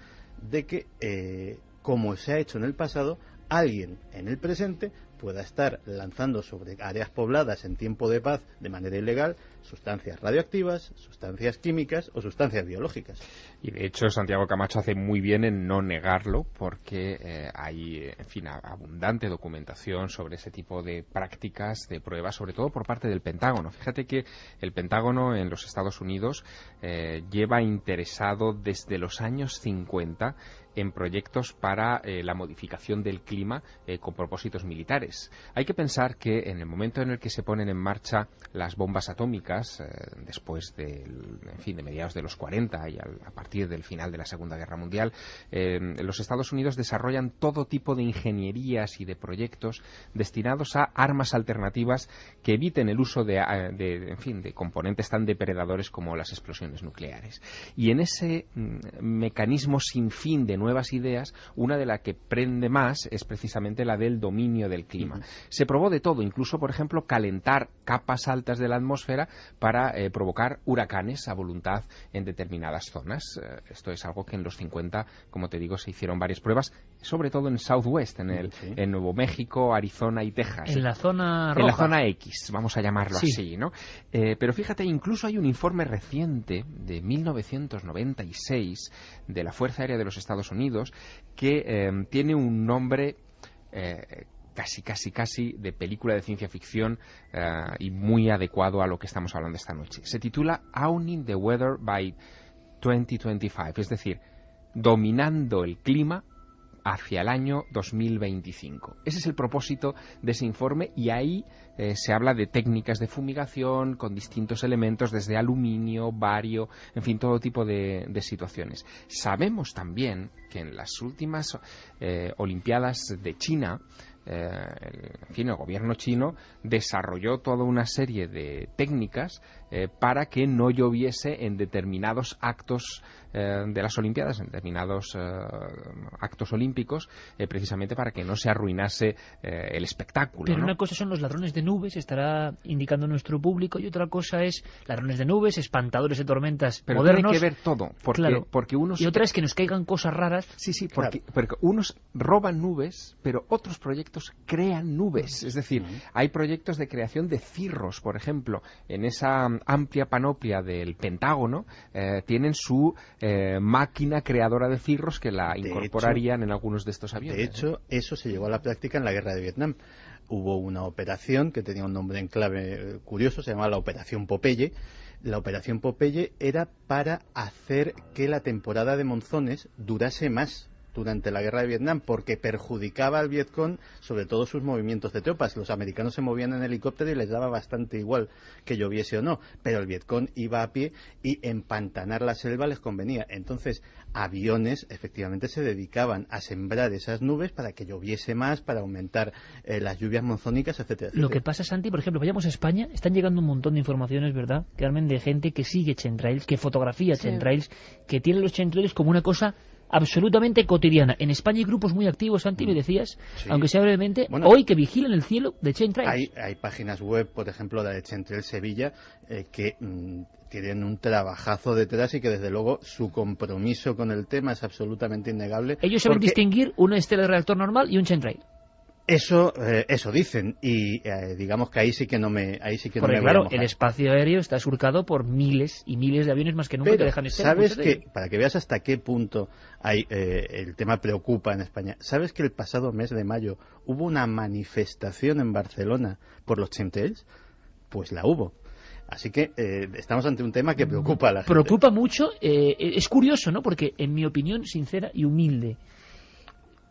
de que, como se ha hecho en el pasado, alguien en el presente pueda estar lanzando sobre áreas pobladas en tiempo de paz de manera ilegal sustancias radioactivas, sustancias químicas o sustancias biológicas. Y de hecho Santiago Camacho hace muy bien en no negarlo, porque hay, en fin, abundante documentación sobre ese tipo de prácticas, de pruebas, sobre todo por parte del Pentágono. Fíjate que el Pentágono en los Estados Unidos lleva interesado desde los años 50 en proyectos para la modificación del clima con propósitos militares. Hay que pensar que en el momento en el que se ponen en marcha las bombas atómicas, después de mediados de los 40 y a partir del final de la Segunda Guerra Mundial, los Estados Unidos desarrollan todo tipo de ingenierías y de proyectos destinados a armas alternativas que eviten el uso de componentes tan depredadores como las explosiones nucleares. Y en ese mecanismo sin fin de nuevas ideas, una de las que prende más es precisamente la del dominio del clima. Se probó de todo, incluso, por ejemplo, calentar capas altas de la atmósfera para provocar huracanes a voluntad en determinadas zonas. Esto es algo que en los 50, como te digo, se hicieron varias pruebas, sobre todo en Southwest, en Nuevo México, Arizona y Texas. En la zona roja. En la zona X, vamos a llamarlo sí. así, ¿no? Pero fíjate, incluso hay un informe reciente de 1996 de la Fuerza Aérea de los Estados Unidos que tiene un nombre casi de película de ciencia ficción y muy adecuado a lo que estamos hablando esta noche. Se titula Owning the Weather by 2025, es decir, dominando el clima hacia el año 2025. Ese es el propósito de ese informe, y ahí se habla de técnicas de fumigación con distintos elementos, desde aluminio, bario, en fin, todo tipo de situaciones. Sabemos también que en las últimas Olimpiadas de China, el gobierno chino desarrolló toda una serie de técnicas para que no lloviese en determinados actos de las Olimpiadas, en determinados actos olímpicos, precisamente para que no se arruinase el espectáculo. Pero ¿no? una cosa son los ladrones de nubes, estará indicando nuestro público, y otra cosa es ladrones de nubes, espantadores de tormentas pero modernos. Tiene que ver todo, porque unos... Y otra es que nos caigan cosas raras. Sí, porque unos roban nubes, pero otros proyectos crean nubes. Es decir, hay proyectos de creación de cirros, por ejemplo. En esa amplia panoplia del Pentágono tienen su máquina creadora de cirros que la incorporarían en algunos de estos aviones. De hecho, eso se llevó a la práctica en la guerra de Vietnam. Hubo una operación que tenía un nombre en clave curioso, se llamaba la Operación Popeye. La Operación Popeye era para hacer que la temporada de monzones durase más durante la guerra de Vietnam, porque perjudicaba al Vietcong, sobre todo sus movimientos de tropas. Los americanos se movían en helicóptero y les daba bastante igual que lloviese o no, pero el Vietcong iba a pie y empantanar la selva les convenía. Entonces, aviones efectivamente se dedicaban a sembrar esas nubes para que lloviese más, para aumentar las lluvias monzónicas, etcétera, etcétera. Lo que pasa, Santi, por ejemplo, vayamos a España, están llegando un montón de informaciones, ¿verdad?, Carmen, de gente que sigue chemtrails, que fotografía chemtrails, que tiene los chemtrails como una cosa absolutamente cotidiana. En España hay grupos muy activos, Santi, me decías, Sí. aunque sea brevemente, Bueno, hoy que vigilan el cielo de chemtrails. Hay páginas web, por ejemplo, la de Chemtrail Sevilla, que tienen un trabajazo detrás y que desde luego su compromiso con el tema es absolutamente innegable. Ellos saben porque distinguir una estela de reactor normal y un chemtrail. Eso dicen, y digamos que ahí sí que no me Porque voy a claro, mojar. el espacio aéreo está surcado por miles y miles de aviones más que nunca que Pero, dejan estelas. ¿sabes muchos de que, ellos. para que veas hasta qué punto el tema preocupa en España, ¿sabes que el pasado mes de mayo hubo una manifestación en Barcelona por los chemtrails? Pues la hubo. Así que estamos ante un tema que preocupa a la gente. Preocupa mucho, es curioso, ¿no? Porque en mi opinión sincera y humilde,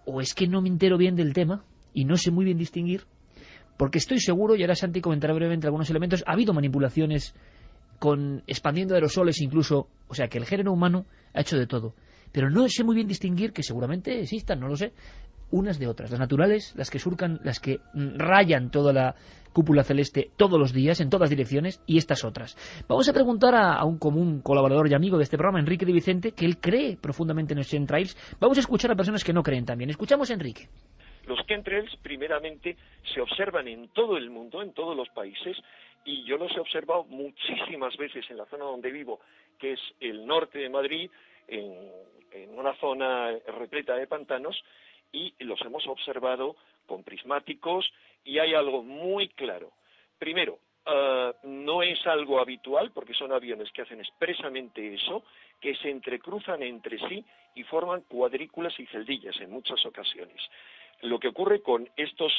o es que no me entero bien del tema y no sé muy bien distinguir, porque estoy seguro, y ahora Santi comentará brevemente algunos elementos, ha habido manipulaciones con expandiendo aerosoles incluso, o sea que el género humano ha hecho de todo, pero no sé muy bien distinguir, que seguramente existan, no lo sé, unas de otras, las naturales, las que surcan, las que rayan toda la cúpula celeste todos los días, en todas direcciones, y estas otras. Vamos a preguntar a un común colaborador y amigo de este programa, Enrique de Vicente, que él cree profundamente en los chemtrails. Vamos a escuchar a personas que no creen también. Escuchamos a Enrique. Los chemtrails, primeramente, se observan en todo el mundo, en todos los países, y yo los he observado muchísimas veces en la zona donde vivo, que es el norte de Madrid, en una zona repleta de pantanos, y los hemos observado con prismáticos, y hay algo muy claro. Primero, no es algo habitual, porque son aviones que hacen expresamente eso, que se entrecruzan entre sí y forman cuadrículas y celdillas en muchas ocasiones. Lo que ocurre con estos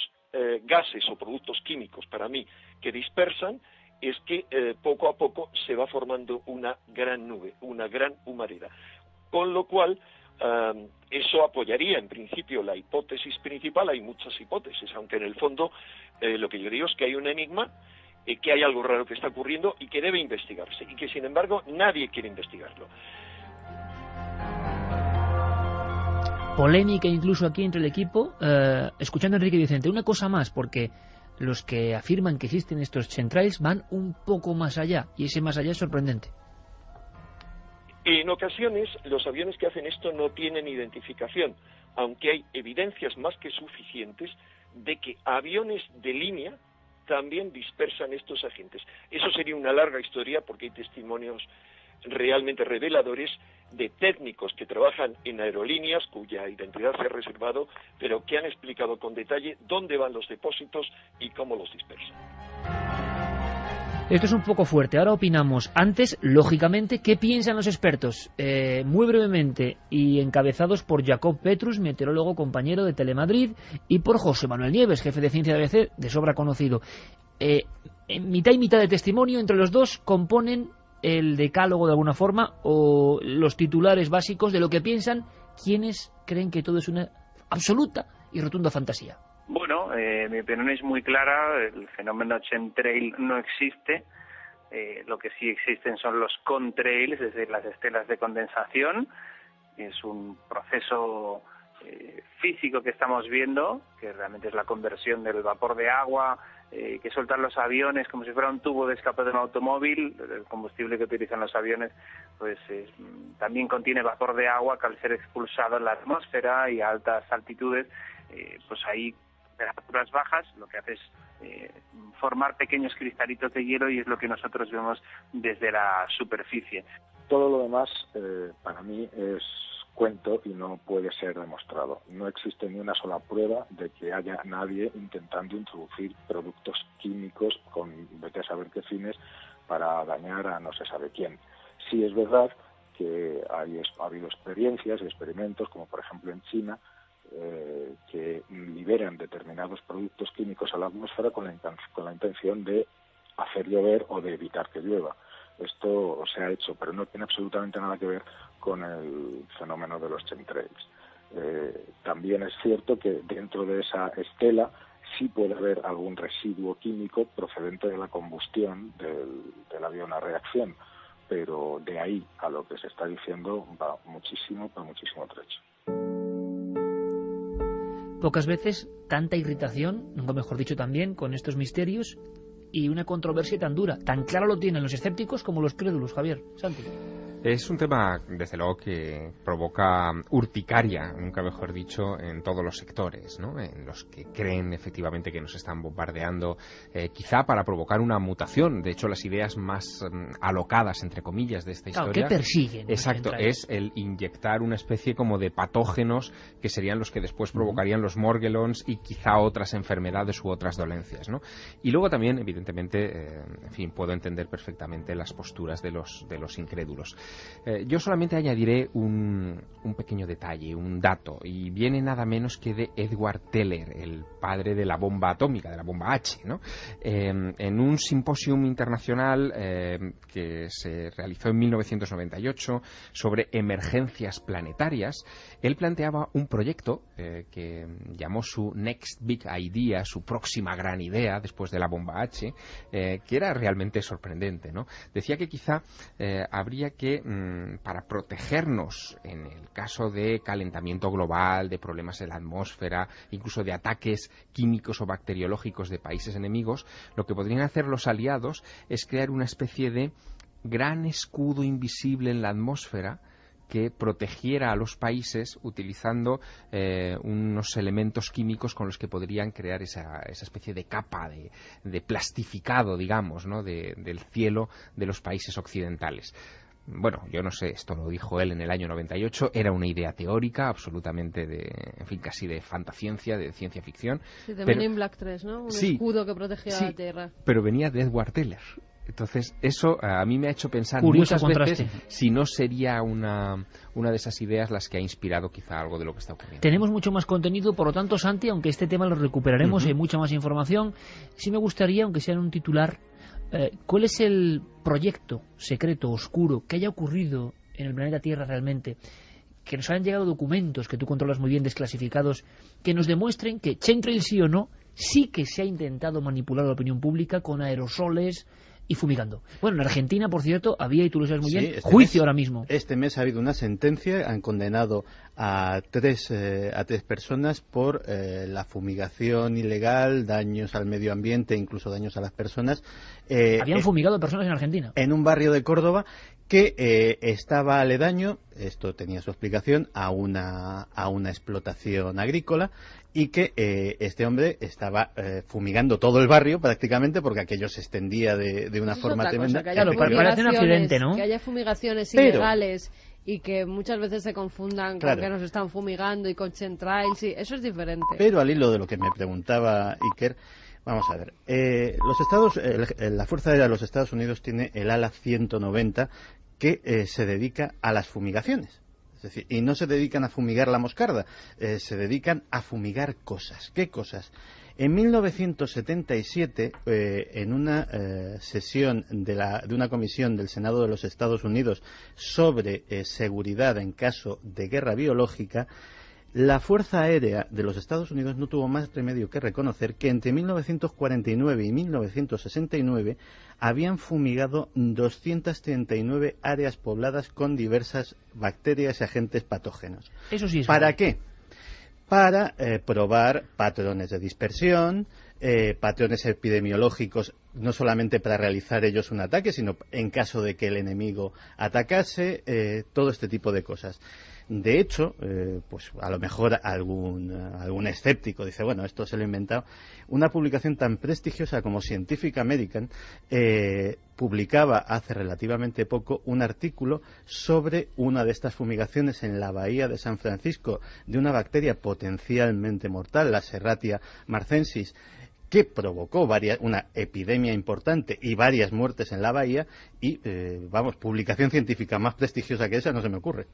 gases o productos químicos, para mí, que dispersan, es que poco a poco se va formando una gran nube, una gran humareda. Con lo cual, eso apoyaría en principio la hipótesis principal. Hay muchas hipótesis, aunque en el fondo lo que yo digo es que hay un enigma, que hay algo raro que está ocurriendo y que debe investigarse, y que sin embargo nadie quiere investigarlo. Polémica incluso aquí entre el equipo. Escuchando a Enrique Vicente, una cosa más, porque los que afirman que existen estos chemtrails van un poco más allá, y ese más allá es sorprendente. En ocasiones los aviones que hacen esto no tienen identificación, aunque hay evidencias más que suficientes de que aviones de línea también dispersan estos agentes. Eso sería una larga historia, porque hay testimonios realmente reveladores de técnicos que trabajan en aerolíneas cuya identidad se ha reservado, pero que han explicado con detalle dónde van los depósitos y cómo los dispersan. Esto es un poco fuerte. Ahora opinamos. Antes, lógicamente, ¿qué piensan los expertos? Muy brevemente, y encabezados por Jacob Petrus, meteorólogo compañero de Telemadrid, y por José Manuel Nieves, jefe de ciencia de ABC, de sobra conocido. En mitad y mitad de testimonio, entre los dos, componen el decálogo de alguna forma, o los titulares básicos de lo que piensan quienes creen que todo es una absoluta y rotunda fantasía. Bueno, mi opinión es muy clara. El fenómeno chemtrail no existe. Lo que sí existen son los contrails, es decir, las estelas de condensación. Es un proceso físico que estamos viendo, que realmente es la conversión del vapor de agua que sueltan los aviones como si fuera un tubo de escape de un automóvil. El combustible que utilizan los aviones pues también contiene vapor de agua que, al ser expulsado en la atmósfera y a altas altitudes, pues ahí temperaturas bajas lo que hace es formar pequeños cristalitos de hielo, y es lo que nosotros vemos desde la superficie. Todo lo demás para mí es cuento y no puede ser demostrado. No existe ni una sola prueba de que haya nadie intentando introducir productos químicos con vete a saber qué fines para dañar a no se sabe quién. Sí es verdad que ha habido experiencias y experimentos, como por ejemplo en China, que liberan determinados productos químicos a la atmósfera con la intención de hacer llover o de evitar que llueva. Esto se ha hecho, pero no tiene absolutamente nada que ver con el fenómeno de los chemtrails. También es cierto que dentro de esa estela sí puede haber algún residuo químico procedente de la combustión del avión a reacción, pero de ahí a lo que se está diciendo va muchísimo trecho. Pocas veces tanta irritación, nunca mejor dicho también, con estos misterios, y una controversia tan dura. Tan claro lo tienen los escépticos como los crédulos, Javier. Santi. Es un tema, desde luego, que provoca urticaria, nunca mejor dicho, en todos los sectores, ¿no? En los que creen efectivamente que nos están bombardeando, quizá para provocar una mutación. De hecho, las ideas más alocadas, entre comillas, de esta historia... ¿Qué persiguen? Exacto, es el inyectar una especie como de patógenos que serían los que después provocarían los morgellons y quizá otras enfermedades u otras dolencias, ¿no? Y luego también, evidentemente, en fin, puedo entender perfectamente las posturas de los incrédulos. Yo solamente añadiré un pequeño detalle, un dato, y viene nada menos que de Edward Teller, el padre de la bomba atómica, de la bomba H, ¿no? En un simposium internacional que se realizó en 1998 sobre emergencias planetarias, él planteaba un proyecto que llamó su Next Big Idea, su próxima gran idea después de la bomba H, que era realmente sorprendente, ¿no? Decía que quizá habría que, para protegernos en el caso de calentamiento global, de problemas en la atmósfera, incluso de ataques químicos o bacteriológicos de países enemigos, lo que podrían hacer los aliados es crear una especie de gran escudo invisible en la atmósfera que protegiera a los países utilizando unos elementos químicos con los que podrían crear esa especie de capa de plastificado, digamos, ¿no? del cielo de los países occidentales. Bueno, yo no sé, esto lo dijo él en el año 98, era una idea teórica, absolutamente en fin, casi de fantasciencia, de ciencia ficción. Sí, de Men in Black 3, ¿no? Un escudo que protegía la Tierra. Pero venía de Edward Teller. Entonces, eso a mí me ha hecho pensar muchas veces si no sería una de esas ideas las que ha inspirado quizá algo de lo que está ocurriendo. Tenemos mucho más contenido, por lo tanto, Santi, aunque este tema lo recuperaremos, hay mucha más información, sí me gustaría, aunque sea en un titular, ¿cuál es el proyecto secreto, oscuro, que haya ocurrido en el planeta Tierra realmente? Que nos hayan llegado documentos que tú controlas muy bien, desclasificados, que nos demuestren que chemtrail sí o no, sí que se ha intentado manipular la opinión pública con aerosoles y fumigando. Bueno, en Argentina, por cierto, había, y tú lo sabes muy bien, juicio ahora mismo. Este mes ha habido una sentencia, han condenado a tres personas por la fumigación ilegal, daños al medio ambiente, incluso daños a las personas. Habían fumigado personas en Argentina. En un barrio de Córdoba que estaba aledaño, esto tenía su explicación, a una explotación agrícola, y que este hombre estaba fumigando todo el barrio prácticamente, porque aquello se extendía de una forma tremenda. Que haya parece un accidente, ¿no? Que haya fumigaciones ilegales y que muchas veces se confundan con que nos están fumigando y con chemtrails, sí, eso es diferente. Pero al hilo de lo que me preguntaba Iker, vamos a ver, la Fuerza Aérea de los Estados Unidos tiene el ala 190 que se dedica a las fumigaciones. Es decir, y no se dedican a fumigar la moscarda, se dedican a fumigar cosas. ¿Qué cosas? En 1977, en una sesión de una comisión del Senado de los Estados Unidos sobre seguridad en caso de guerra biológica, la Fuerza Aérea de los Estados Unidos no tuvo más remedio que reconocer que entre 1949 y 1969 habían fumigado 239 áreas pobladas con diversas bacterias y agentes patógenos. Eso sí es ¿Para verdad. qué? Para probar patrones de dispersión, patrones epidemiológicos, no solamente para realizar ellos un ataque, sino en caso de que el enemigo atacase, todo este tipo de cosas. De hecho, pues a lo mejor algún escéptico dice, bueno, esto se lo he inventado. Una publicación tan prestigiosa como Scientific American publicaba hace relativamente poco un artículo sobre una de estas fumigaciones en la bahía de San Francisco de una bacteria potencialmente mortal, la Serratia marcensis, que provocó una epidemia importante y varias muertes en la bahía, y publicación científica más prestigiosa que esa no se me ocurre.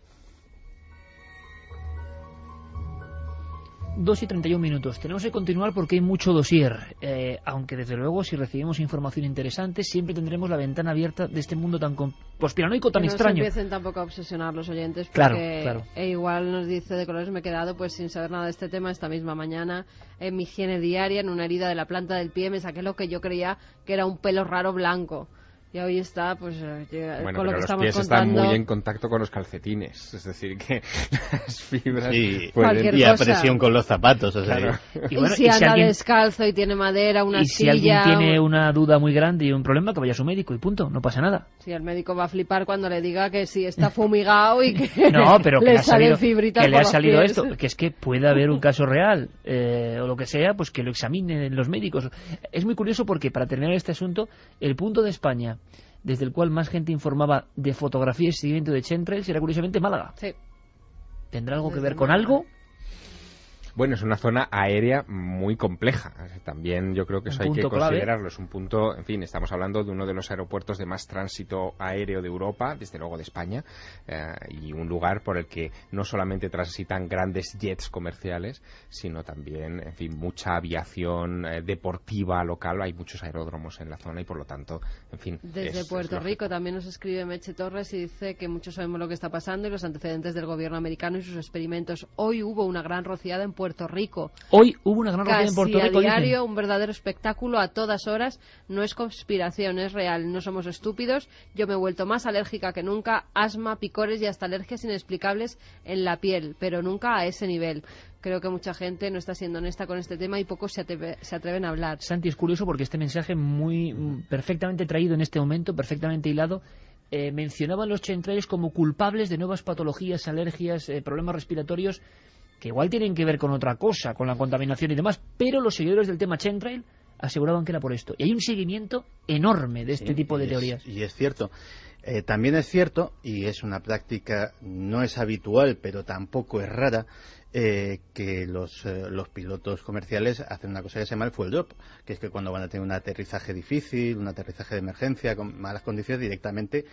2:31. Tenemos que continuar porque hay mucho dossier, aunque desde luego si recibimos información interesante siempre tendremos la ventana abierta de este mundo tan conspiranoico, tan extraño. No se empiecen tampoco a obsesionar los oyentes, porque claro. Igual nos dice de colores me he quedado pues sin saber nada de este tema esta misma mañana en mi higiene diaria, en una herida de la planta del pie me saqué lo que yo creía que era un pelo raro blanco. Y hoy está, pues, bueno, con lo que los estamos pies contando... están muy en contacto con los calcetines, es decir, que las fibras... Sí, pueden... y a presión con los zapatos, o sea, claro. Y, bueno, si anda descalzo y tiene madera, una silla... Y si alguien tiene una duda muy grande y un problema, que vaya a su médico y punto, no pasa nada. Sí, el médico va a flipar cuando le diga que sí está fumigado y que no, pero que le ha salido, fibritas que le ha salido pies. esto, que es que puede haber un caso real o lo que sea, pues que lo examinen los médicos. Es muy curioso porque, para terminar este asunto, el punto de España desde el cual más gente informaba de fotografía y seguimiento de chemtrails era curiosamente Málaga. Sí. ¿Tendrá algo que ver con algo? Bueno, es una zona aérea muy compleja. También yo creo que eso hay que considerarlo. Es un punto, en fin, estamos hablando de uno de los aeropuertos de más tránsito aéreo de Europa, desde luego de España, y un lugar por el que no solamente transitan grandes jets comerciales, sino también, en fin, mucha aviación deportiva local. Hay muchos aeródromos en la zona y, por lo tanto, en fin... Desde Puerto Rico también nos escribe Meche Torres y dice que muchos sabemos lo que está pasando y los antecedentes del gobierno americano y sus experimentos. Hoy hubo una gran rociada en Puerto Rico. Hoy hubo una gran rociada en Puerto Rico. Casi a diario, un verdadero espectáculo a todas horas. No es conspiración, es real. No somos estúpidos. Yo me he vuelto más alérgica que nunca. Asma, picores y hasta alergias inexplicables en la piel, pero nunca a ese nivel. Creo que mucha gente no está siendo honesta con este tema y pocos se atreven a hablar. Santi, es curioso porque este mensaje muy perfectamente traído en este momento, perfectamente hilado, mencionaban los chemtrails como culpables de nuevas patologías, alergias, problemas respiratorios, que igual tienen que ver con otra cosa, con la contaminación y demás, pero los seguidores del tema chemtrail aseguraban que era por esto. Y hay un seguimiento enorme de este tipo de teorías. Y es cierto. También es cierto, y es una práctica, no es habitual, pero tampoco es rara, que los pilotos comerciales hacen una cosa que se llama el fuel drop, que es que cuando van a tener un aterrizaje difícil, un aterrizaje de emergencia, con malas condiciones, directamente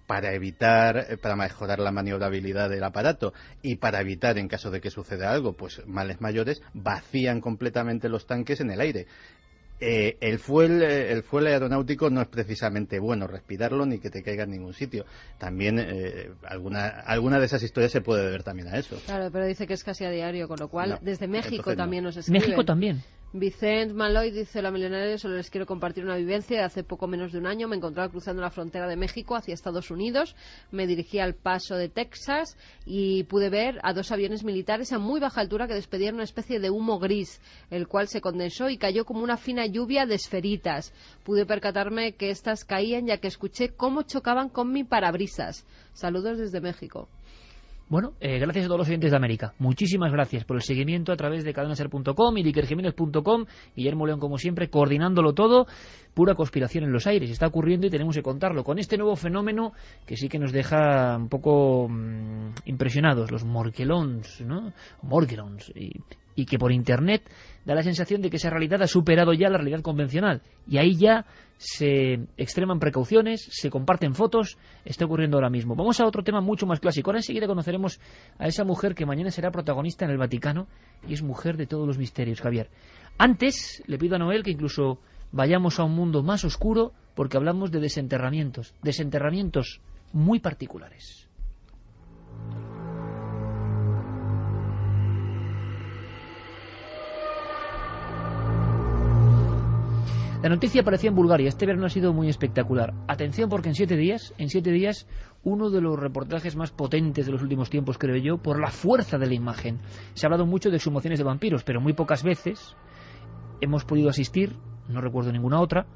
para mejorar la maniobrabilidad del aparato y para evitar, en caso de que suceda algo, pues males mayores, vacían completamente los tanques en el aire. El fuel aeronáutico no es precisamente bueno respirarlo ni que te caiga en ningún sitio. También alguna de esas historias se puede deber también a eso. Claro, pero dice que es casi a diario, con lo cual no, desde México también nos escriben. México también. Vicente Maloy dice: la millonaria, solo les quiero compartir una vivencia de hace poco menos de un año. Me encontraba cruzando la frontera de México hacia Estados Unidos. Me dirigí al Paso de Texas y pude ver a 2 aviones militares a muy baja altura que despedían una especie de humo gris, el cual se condensó y cayó como una fina lluvia de esferitas. Pude percatarme que estas caían ya que escuché cómo chocaban con mi parabrisas. Saludos desde México. Bueno, gracias a todos los oyentes de América. Muchísimas gracias por el seguimiento a través de cadenaser.com y ikerjimenez.com. Guillermo León, como siempre, coordinándolo todo. Pura conspiración en los aires. Está ocurriendo y tenemos que contarlo. Con este nuevo fenómeno que sí que nos deja un poco impresionados, los morquelons, ¿no? Morquelons. Y que por Internet da la sensación de que esa realidad ha superado ya la realidad convencional. Y ahí ya se extreman precauciones, se comparten fotos, está ocurriendo ahora mismo. Vamos a otro tema mucho más clásico. Ahora enseguida conoceremos a esa mujer que mañana será protagonista en el Vaticano y es mujer de todos los misterios, Javier. Antes, le pido a Noel que incluso vayamos a un mundo más oscuro porque hablamos de desenterramientos muy particulares. La noticia aparecía en Bulgaria. Este verano ha sido muy espectacular. Atención, porque en 7 días, uno de los reportajes más potentes de los últimos tiempos, creo yo, por la fuerza de la imagen. Se ha hablado mucho de exhumaciones de vampiros, pero muy pocas veces hemos podido asistir, no recuerdo ninguna otra,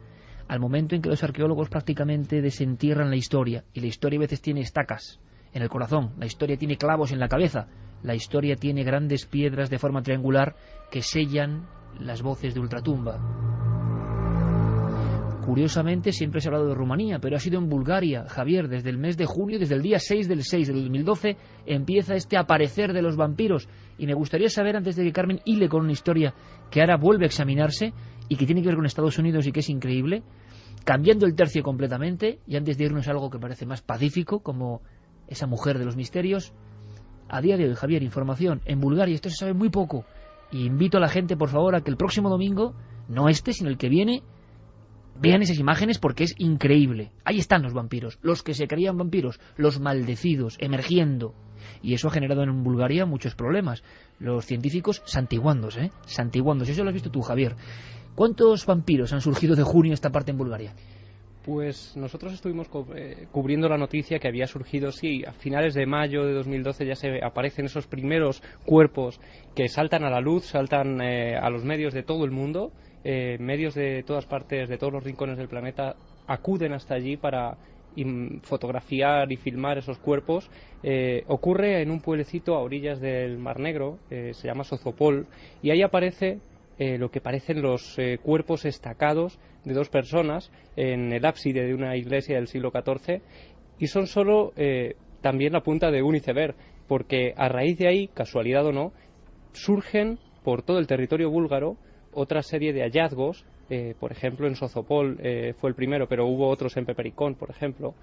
al momento en que los arqueólogos prácticamente desentierran la historia. Y la historia a veces tiene estacas en el corazón, la historia tiene clavos en la cabeza, la historia tiene grandes piedras de forma triangular que sellan las voces de ultratumba. Curiosamente, siempre se ha hablado de Rumanía, pero ha sido en Bulgaria, Javier, desde el mes de junio, desde el día 6 del 6 del 2012, empieza este aparecer de los vampiros. Y me gustaría saber, antes de que Carmen hile con una historia que ahora vuelve a examinarse y que tiene que ver con Estados Unidos y que es increíble, cambiando el tercio completamente, y antes de irnos a algo que parece más pacífico, como esa mujer de los misterios, a día de hoy, Javier, información, en Bulgaria esto se sabe muy poco, y invito a la gente, por favor, a que el próximo domingo, no este, sino el que viene, vean esas imágenes porque es increíble. Ahí están los vampiros, los que se creían vampiros, los maldecidos, emergiendo. Y eso ha generado en Bulgaria muchos problemas. Los científicos santiguándose, santiguándose. Eso lo has visto tú, Javier. ¿Cuántos vampiros han surgido de junio esta parte en Bulgaria? Pues nosotros estuvimos cubriendo la noticia que había surgido, sí, a finales de mayo de 2012 ya se aparecen esos primeros cuerpos que saltan a la luz, saltan a los medios de todo el mundo, medios de todas partes, de todos los rincones del planeta, acuden hasta allí para fotografiar y filmar esos cuerpos. Ocurre en un pueblecito a orillas del Mar Negro, se llama Sozopol, y ahí aparece lo que parecen los cuerpos estacados de dos personas en el ábside de una iglesia del siglo XIV, y son solo también la punta de un iceberg, porque a raíz de ahí, casualidad o no, surgen por todo el territorio búlgaro otra serie de hallazgos. Por ejemplo, en Sozopol fue el primero, pero hubo otros en Pepericón, por ejemplo.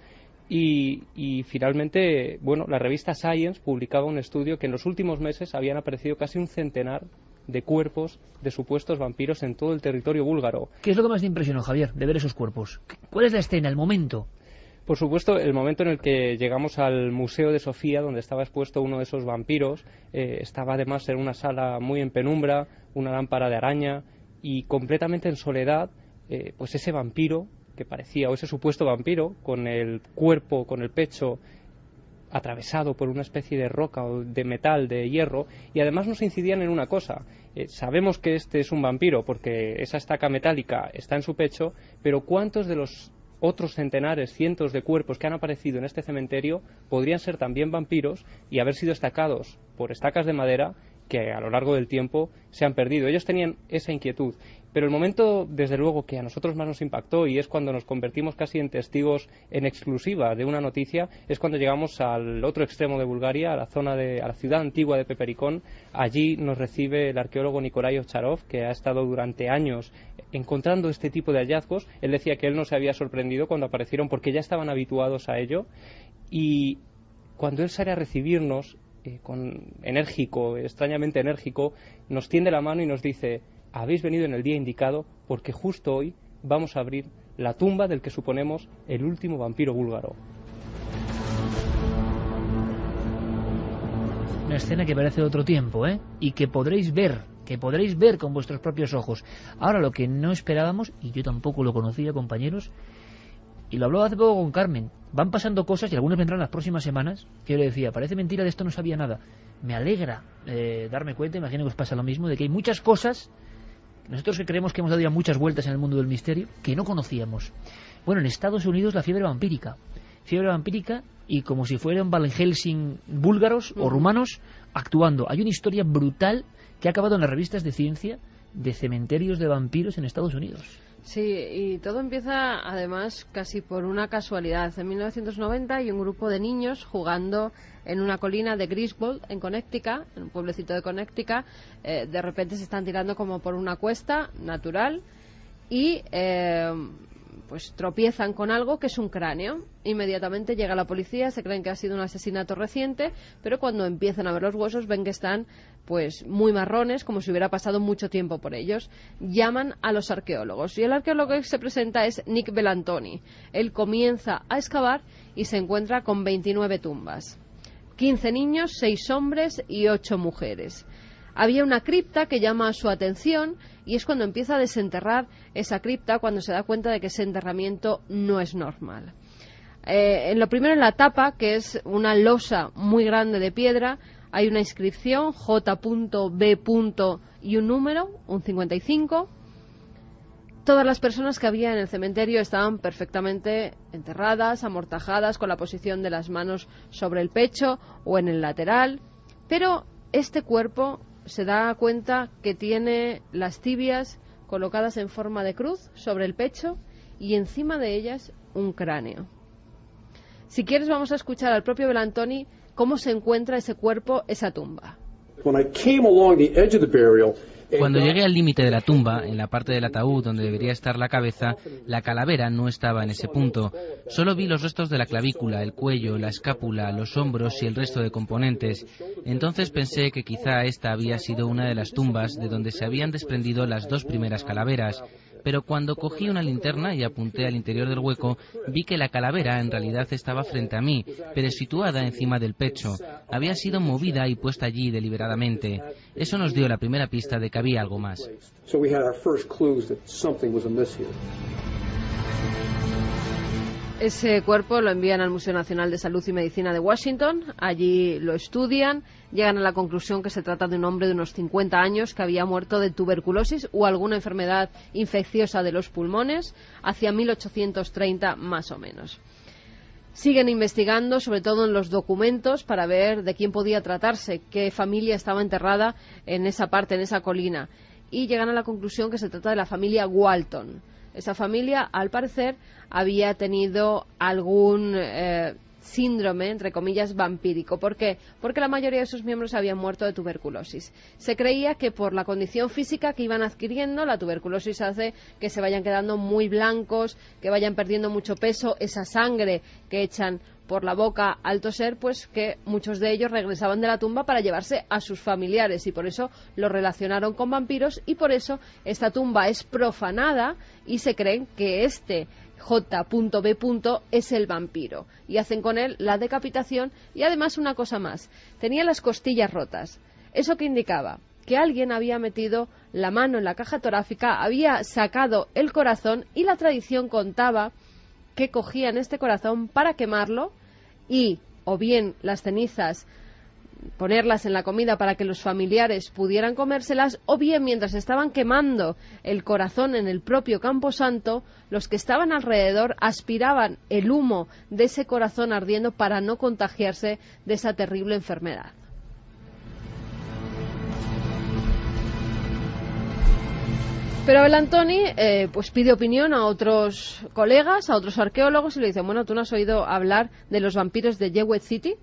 Y finalmente, bueno, la revista Science publicaba un estudio que en los últimos meses habían aparecido casi un centenar de cuerpos de supuestos vampiros en todo el territorio búlgaro. ¿Qué es lo que más te impresionó, Javier, de ver esos cuerpos? ¿Cuál es la escena, el momento? Por supuesto, el momento en el que llegamos al Museo de Sofía, donde estaba expuesto uno de esos vampiros. Estaba además en una sala muy en penumbra, una lámpara de araña, y completamente en soledad, pues ese vampiro que parecía, o ese supuesto vampiro, con el cuerpo, con el pecho atravesado por una especie de roca o de metal, de hierro, y además nos incidían en una cosa. Sabemos que este es un vampiro porque esa estaca metálica está en su pecho, pero ¿cuántos de los otros centenares, cientos de cuerpos que han aparecido en este cementerio podrían ser también vampiros y haber sido estacados por estacas de madera que a lo largo del tiempo se han perdido? Ellos tenían esa inquietud, pero el momento, desde luego, que a nosotros más nos impactó, y es cuando nos convertimos casi en testigos en exclusiva de una noticia, es cuando llegamos al otro extremo de Bulgaria, a la ciudad antigua de Pepericón. Allí nos recibe el arqueólogo Nikolai Ovcharov, que ha estado durante años encontrando este tipo de hallazgos. Él decía que él no se había sorprendido cuando aparecieron porque ya estaban habituados a ello, y cuando él sale a recibirnos, extrañamente enérgico, nos tiende la mano y nos dice: habéis venido en el día indicado, porque justo hoy vamos a abrir la tumba del que suponemos el último vampiro búlgaro. Una escena que parece de otro tiempo, y que podréis ver con vuestros propios ojos. Ahora, lo que no esperábamos, y yo tampoco lo conocía, compañeros, y lo hablaba hace poco con Carmen, van pasando cosas, y algunas vendrán las próximas semanas, que yo le decía, parece mentira, de esto no sabía nada. Me alegra darme cuenta, imagino que os pasa lo mismo, de que hay muchas cosas, nosotros que creemos que hemos dado ya muchas vueltas en el mundo del misterio, que no conocíamos. Bueno, en Estados Unidos la fiebre vampírica, y como si fueran Van Helsing búlgaros o rumanos actuando. Hay una historia brutal que ha acabado en las revistas de ciencia de cementerios de vampiros en Estados Unidos. Sí, y todo empieza además casi por una casualidad. En 1990 hay un grupo de niños jugando en una colina de Griswold, en Connecticut, en un pueblecito de Connecticut. De repente se están tirando como por una cuesta natural y pues tropiezan con algo que es un cráneo. Inmediatamente llega la policía, se creen que ha sido un asesinato reciente, pero cuando empiezan a ver los huesos ven que están pues muy marrones, como si hubiera pasado mucho tiempo por ellos. Llaman a los arqueólogos, y el arqueólogo que se presenta es Nick Belantoni. Él comienza a excavar y se encuentra con 29 tumbas, 15 niños, 6 hombres y 8 mujeres. Había una cripta que llama su atención, y es cuando empieza a desenterrar esa cripta, cuando se da cuenta de que ese enterramiento no es normal. En lo primero, en la tapa, que es una losa muy grande de piedra, hay una inscripción, J.B. y un número, un 55. Todas las personas que había en el cementerio estaban perfectamente enterradas, amortajadas, con la posición de las manos sobre el pecho o en el lateral. Pero este cuerpo se da cuenta que tiene las tibias colocadas en forma de cruz sobre el pecho y encima de ellas un cráneo. Si quieres, vamos a escuchar al propio Belantoni cómo se encuentra ese cuerpo, esa tumba. Cuando llegué al límite de la tumba, en la parte del ataúd donde debería estar la cabeza, la calavera no estaba en ese punto. Solo vi los restos de la clavícula, el cuello, la escápula, los hombros y el resto de componentes. Entonces pensé que quizá esta había sido una de las tumbas de donde se habían desprendido las dos primeras calaveras. Pero cuando cogí una linterna y apunté al interior del hueco, vi que la calavera en realidad estaba frente a mí, pero situada encima del pecho. Había sido movida y puesta allí deliberadamente. Eso nos dio la primera pista de que había algo más. Ese cuerpo lo envían al Museo Nacional de Salud y Medicina de Washington. Allí lo estudian, llegan a la conclusión que se trata de un hombre de unos 50 años que había muerto de tuberculosis o alguna enfermedad infecciosa de los pulmones hacia 1830 más o menos. Siguen investigando, sobre todo en los documentos, para ver de quién podía tratarse, qué familia estaba enterrada en esa parte, en esa colina. Y llegan a la conclusión que se trata de la familia Walton. Esa familia, al parecer, había tenido algún síndrome, entre comillas, vampírico. ¿Por qué? Porque la mayoría de sus miembros habían muerto de tuberculosis. Se creía que por la condición física que iban adquiriendo, la tuberculosis hace que se vayan quedando muy blancos, que vayan perdiendo mucho peso, esa sangre que echan por la boca al toser, pues que muchos de ellos regresaban de la tumba para llevarse a sus familiares y por eso lo relacionaron con vampiros y por eso esta tumba es profanada y se creen que este J.B. es el vampiro y hacen con él la decapitación y además una cosa más, tenía las costillas rotas. ¿Eso qué indicaba? Que alguien había metido la mano en la caja torácica, había sacado el corazón y la tradición contaba que cogían este corazón para quemarlo y o bien las cenizas ponerlas en la comida para que los familiares pudieran comérselas o bien mientras estaban quemando el corazón en el propio camposanto los que estaban alrededor aspiraban el humo de ese corazón ardiendo para no contagiarse de esa terrible enfermedad. Pero el Antoni pues pide opinión a otros colegas, a otros arqueólogos y le dice, bueno, ¿tú no has oído hablar de los vampiros de Jewett City?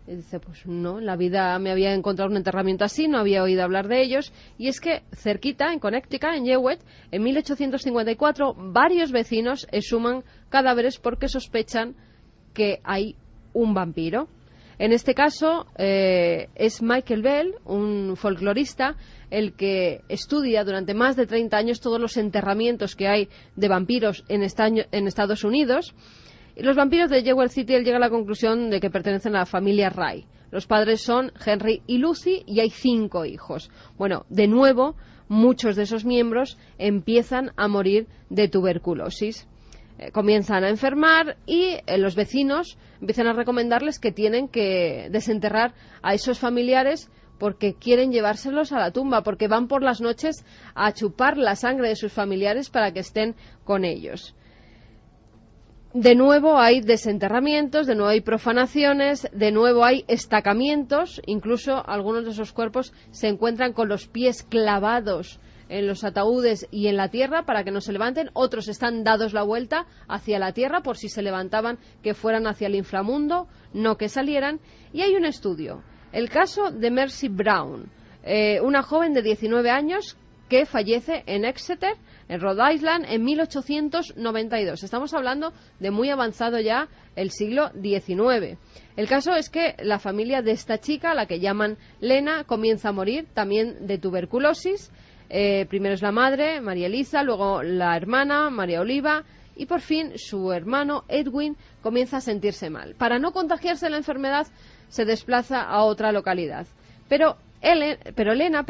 Y dice, pues no, en la vida me había encontrado un enterramiento así, no había oído hablar de ellos. Y es que cerquita, en Connecticut, en Jewett, en 1854, varios vecinos exhuman cadáveres porque sospechan que hay un vampiro. En este caso es Michael Bell, un folclorista, el que estudia durante más de 30 años todos los enterramientos que hay de vampiros en Estados Unidos. Y los vampiros de Jewett City, él llega a la conclusión de que pertenecen a la familia Ray. Los padres son Henry y Lucy y hay 5 hijos. Bueno, de nuevo, muchos de esos miembros empiezan a morir de tuberculosis. Comienzan a enfermar y los vecinos empiezan a recomendarles que tienen que desenterrar a esos familiares porque quieren llevárselos a la tumba, porque van por las noches a chupar la sangre de sus familiares para que estén con ellos. De nuevo hay desenterramientos, de nuevo hay profanaciones, de nuevo hay estacamientos, incluso algunos de esos cuerpos se encuentran con los pies clavados en los ataúdes y en la tierra para que no se levanten, otros están dados la vuelta hacia la tierra por si se levantaban que fueran hacia el inframundo, no que salieran. Y hay un estudio, el caso de Mercy Brown, una joven de 19 años que fallece en Exeter, en Rhode Island, en 1892. Estamos hablando de muy avanzado ya el siglo XIX. El caso es que la familia de esta chica, la que llaman Lena, comienza a morir también de tuberculosis. Primero es la madre, María Elisa, luego la hermana, María Oliva, y por fin su hermano, Edwin, comienza a sentirse mal. Para no contagiarse de la enfermedad, se desplaza a otra localidad. Pero Lena,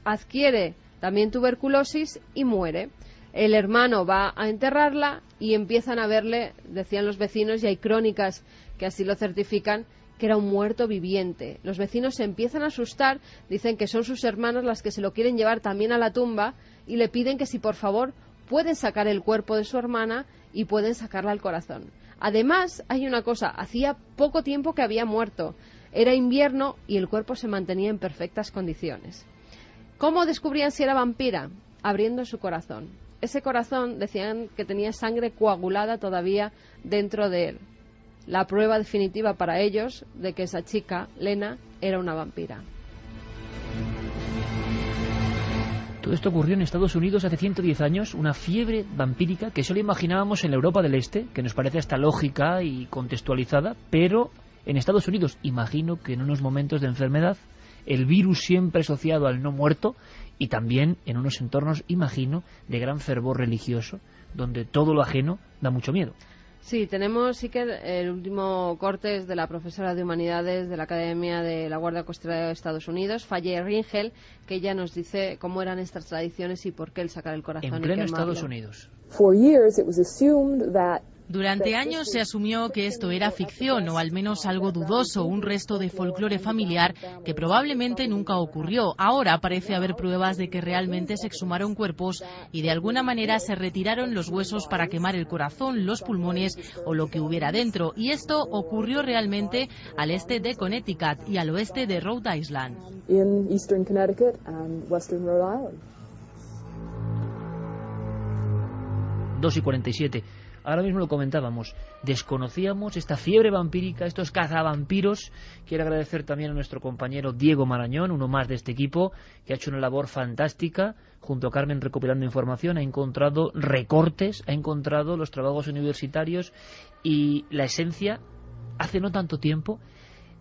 adquiere también tuberculosis y muere. El hermano va a enterrarla y empiezan a verle, decían los vecinos, y hay crónicas que así lo certifican, que era un muerto viviente. Los vecinos se empiezan a asustar, dicen que son sus hermanas las que se lo quieren llevar también a la tumba y le piden que si por favor pueden sacar el cuerpo de su hermana y pueden sacarla al corazón. Además, hay una cosa, hacía poco tiempo que había muerto, era invierno y el cuerpo se mantenía en perfectas condiciones. ¿Cómo descubrían si era vampira? Abriendo su corazón. Ese corazón decían que tenía sangre coagulada todavía dentro de él. La prueba definitiva para ellos de que esa chica, Lena, era una vampira. Todo esto ocurrió en Estados Unidos hace 110 años, una fiebre vampírica que solo imaginábamos en la Europa del Este, que nos parece hasta lógica y contextualizada, pero en Estados Unidos, imagino que en unos momentos de enfermedad, el virus siempre asociado al no muerto y también en unos entornos, imagino, de gran fervor religioso, donde todo lo ajeno da mucho miedo. Sí, tenemos el último corte es de la profesora de Humanidades de la Academia de la Guardia Costera de Estados Unidos, Faye Ringel, que ella nos dice cómo eran estas tradiciones y por qué el sacar el corazón en pleno Estados Unidos. Durante años se asumió que esto era ficción o al menos algo dudoso, un resto de folclore familiar que probablemente nunca ocurrió. Ahora parece haber pruebas de que realmente se exhumaron cuerpos y de alguna manera se retiraron los huesos para quemar el corazón, los pulmones o lo que hubiera dentro. Y esto ocurrió realmente al este de Connecticut y al oeste de Rhode Island. 2:47. Ahora mismo lo comentábamos, desconocíamos esta fiebre vampírica, estos cazavampiros. Quiero agradecer también a nuestro compañero Diego Marañón, uno más de este equipo, que ha hecho una labor fantástica, junto a Carmen recopilando información, ha encontrado recortes, ha encontrado los trabajos universitarios y la esencia, hace no tanto tiempo,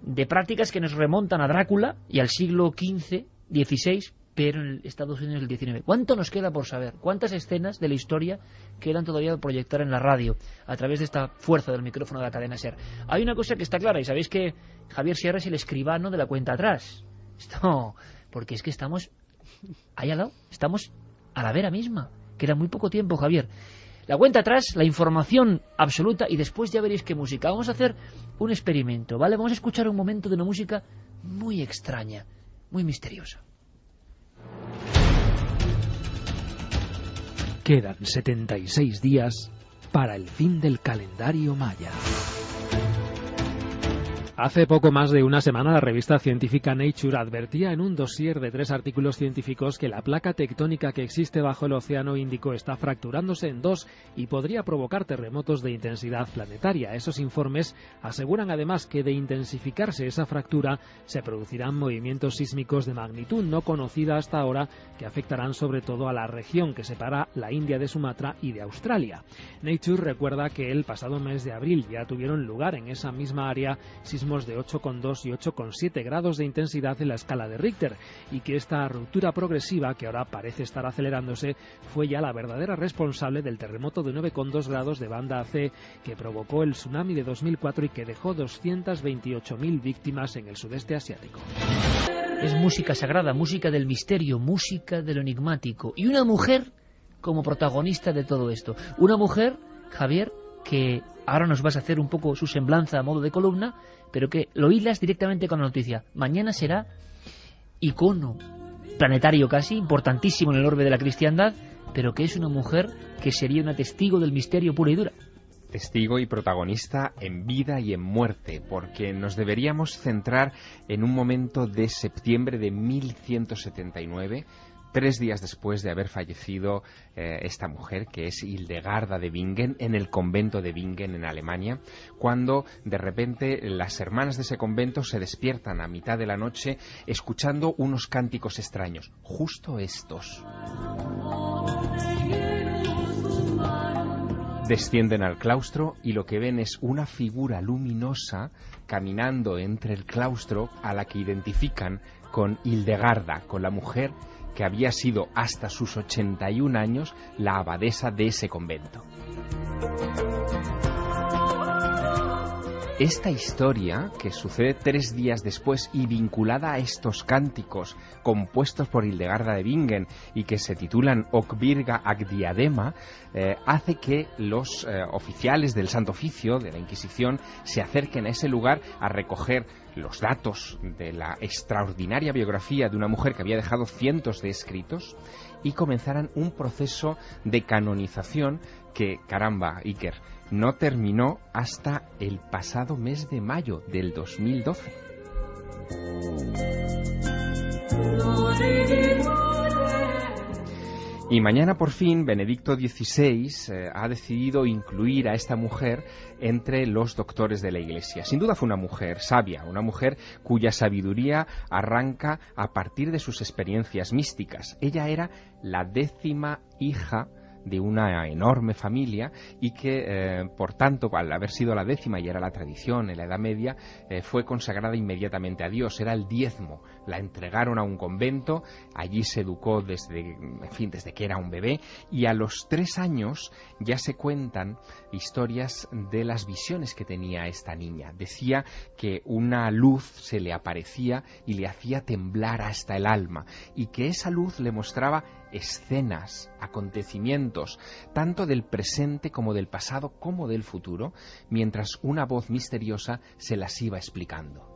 de prácticas que nos remontan a Drácula y al siglo XV, XVI, pero en Estados Unidos del XIX. ¿Cuánto nos queda por saber? ¿Cuántas escenas de la historia quedan todavía por proyectar en la radio a través de esta fuerza del micrófono de la cadena SER? Hay una cosa que está clara, y sabéis que Javier Sierra es el escribano de la cuenta atrás. Esto, porque es que estamos ahí al lado, estamos a la vera misma. Queda muy poco tiempo, Javier. La cuenta atrás, la información absoluta, y después ya veréis qué música. Vamos a hacer un experimento, ¿vale? Vamos a escuchar un momento de una música muy extraña, muy misteriosa. Quedan 76 días para el fin del calendario maya. Hace poco más de una semana la revista científica Nature advertía en un dossier de 3 artículos científicos que la placa tectónica que existe bajo el Océano Índico está fracturándose en 2 y podría provocar terremotos de intensidad planetaria. Esos informes aseguran además que de intensificarse esa fractura se producirán movimientos sísmicos de magnitud no conocida hasta ahora que afectarán sobre todo a la región que separa la India de Sumatra y de Australia. Nature recuerda que el pasado mes de abril ya tuvieron lugar en esa misma área sismos de 8,2 y 8,7 grados de intensidad en la escala de Richter y que esta ruptura progresiva, que ahora parece estar acelerándose, fue ya la verdadera responsable del terremoto de 9,2 grados de banda AC que provocó el tsunami de 2004 y que dejó 228.000 víctimas en el sudeste asiático. Es música sagrada, música del misterio, música de lo enigmático y una mujer como protagonista de todo esto. Una mujer, Javier, que ahora nos vas a hacer un poco su semblanza a modo de columna, pero que lo hilas directamente con la noticia. Mañana será icono planetario casi, importantísimo en el orbe de la cristiandad, pero que es una mujer que sería una testigo del misterio pura y dura. Testigo y protagonista en vida y en muerte, porque nos deberíamos centrar en un momento de septiembre de 1179, 3 días después de haber fallecido esta mujer, que es Hildegarda de Bingen, en el convento de Bingen, en Alemania, cuando de repente las hermanas de ese convento se despiertan a mitad de la noche escuchando unos cánticos extraños, justo estos. Descienden al claustro y lo que ven es una figura luminosa caminando entre el claustro a la que identifican con Hildegarda, con la mujer que había sido hasta sus 81 años la abadesa de ese convento. Esta historia, que sucede 3 días después y vinculada a estos cánticos compuestos por Hildegarda de Bingen y que se titulan Okvirga ag Diadema, hace que los oficiales del Santo Oficio, de la Inquisición, se acerquen a ese lugar a recoger los datos de la extraordinaria biografía de una mujer que había dejado cientos de escritos y comenzaran un proceso de canonización que, caramba, Iker, no terminó hasta el pasado mes de mayo del 2012. Y mañana por fin Benedicto XVI ha decidido incluir a esta mujer entre los doctores de la Iglesia. Sin duda fue una mujer sabia, una mujer cuya sabiduría arranca a partir de sus experiencias místicas. Ella era la 10ª hija de una enorme familia y que, por tanto, al haber sido la 10ª y era la tradición en la Edad Media, fue consagrada inmediatamente a Dios. Era el diezmo. La entregaron a un convento, allí se educó desde que era un bebé, y a los 3 años ya se cuentan historias de las visiones que tenía esta niña. Decía que una luz se le aparecía y le hacía temblar hasta el alma, y que esa luz le mostraba escenas, acontecimientos, tanto del presente como del pasado como del futuro, mientras una voz misteriosa se las iba explicando.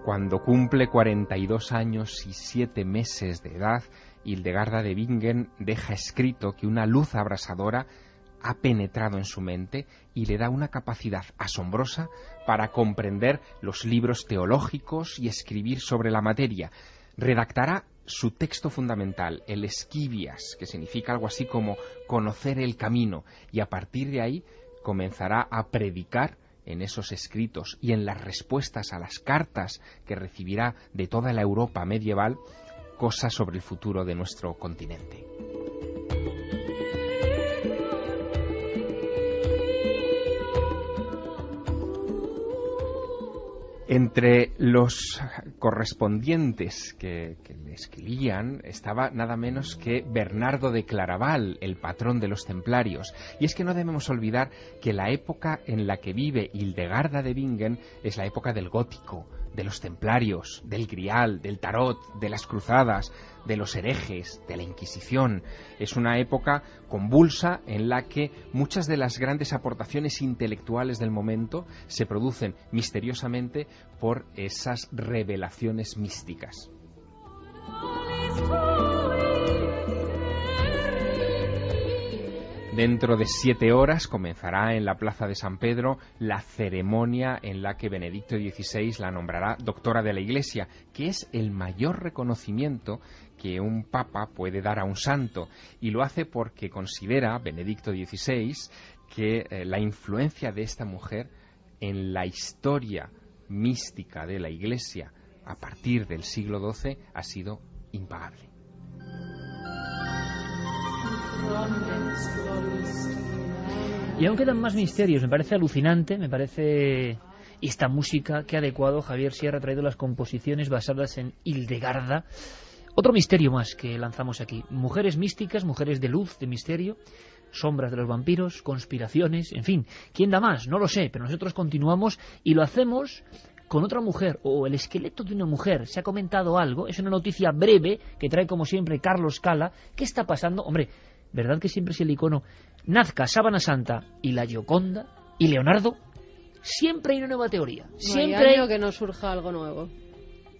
Cuando cumple 42 años y 7 meses de edad, Hildegarda de Bingen deja escrito que una luz abrasadora ha penetrado en su mente y le da una capacidad asombrosa para comprender los libros teológicos y escribir sobre la materia. Redactará su texto fundamental, el Esquivias, que significa algo así como conocer el camino, y a partir de ahí comenzará a predicar en esos escritos y en las respuestas a las cartas que recibirá de toda la Europa medieval cosas sobre el futuro de nuestro continente. Entre los correspondientes que le escribían estaba nada menos que Bernardo de Claraval, el patrón de los templarios. Y es que no debemos olvidar que la época en la que vive Hildegarda de Bingen es la época del gótico, de los templarios, del grial, del tarot, de las cruzadas, de los herejes, de la Inquisición. Es una época convulsa en la que muchas de las grandes aportaciones intelectuales del momento se producen misteriosamente por esas revelaciones místicas. Dentro de 7 horas comenzará en la Plaza de San Pedro la ceremonia en la que Benedicto XVI la nombrará doctora de la Iglesia, que es el mayor reconocimiento que un papa puede dar a un santo, y lo hace porque considera Benedicto XVI que la influencia de esta mujer en la historia mística de la Iglesia a partir del siglo XII ha sido impagable. Y aún quedan más misterios. Me parece alucinante, me parece esta música, qué adecuado. Javier Sierra ha traído las composiciones basadas en Hildegarda. Otro misterio más que lanzamos aquí. Mujeres místicas, mujeres de luz, de misterio, sombras de los vampiros, conspiraciones, en fin. ¿Quién da más? No lo sé, pero nosotros continuamos y lo hacemos con otra mujer, o el esqueleto de una mujer. Se ha comentado algo, es una noticia breve que trae como siempre Carlos Cala. ¿Qué está pasando? Hombre, ¿verdad que siempre es el icono? Nazca, Sábana Santa y la Gioconda y Leonardo. Siempre hay una nueva teoría. Siempre no hay año que no surja algo nuevo.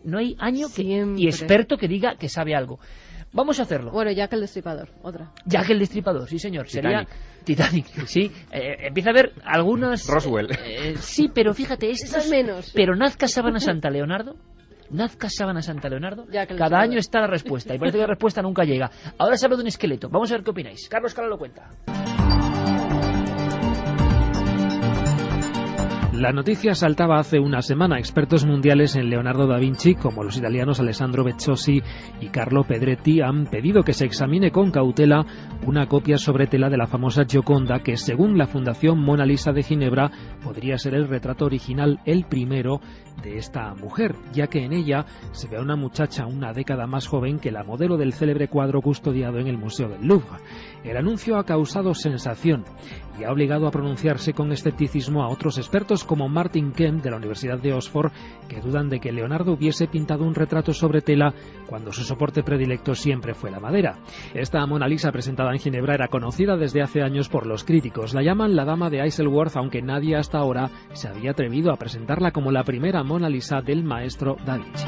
No hay año y experto que diga que sabe algo. Vamos a hacerlo. Bueno, Jack el Destripador, otra. Jack el Destripador, sí señor. Sería Titanic, sí. Empieza a haber algunas... Roswell. Sí, pero fíjate, estas menos. Pero Nazca, Sábana Santa, Leonardo. Nazca, Sábana Santa, Leonardo. Cada año está la respuesta y parece que la respuesta nunca llega. Ahora se habla de un esqueleto. Vamos a ver qué opináis. Carlos Cala lo cuenta. La noticia saltaba hace una semana. Expertos mundiales en Leonardo da Vinci, como los italianos Alessandro Beciosi y Carlo Pedretti, han pedido que se examine con cautela una copia sobre tela de la famosa Gioconda, que según la Fundación Mona Lisa de Ginebra podría ser el retrato original, el primero de esta mujer, ya que en ella se ve a una muchacha una década más joven que la modelo del célebre cuadro custodiado en el Museo del Louvre. El anuncio ha causado sensación y ha obligado a pronunciarse con escepticismo a otros expertos como Martin Kemp de la Universidad de Oxford, que dudan de que Leonardo hubiese pintado un retrato sobre tela cuando su soporte predilecto siempre fue la madera. Esta Mona Lisa presentada en Ginebra era conocida desde hace años por los críticos. La llaman la Dama de Isleworth, aunque nadie hasta ahora se había atrevido a presentarla como la primera Mona Lisa del maestro Da Vinci.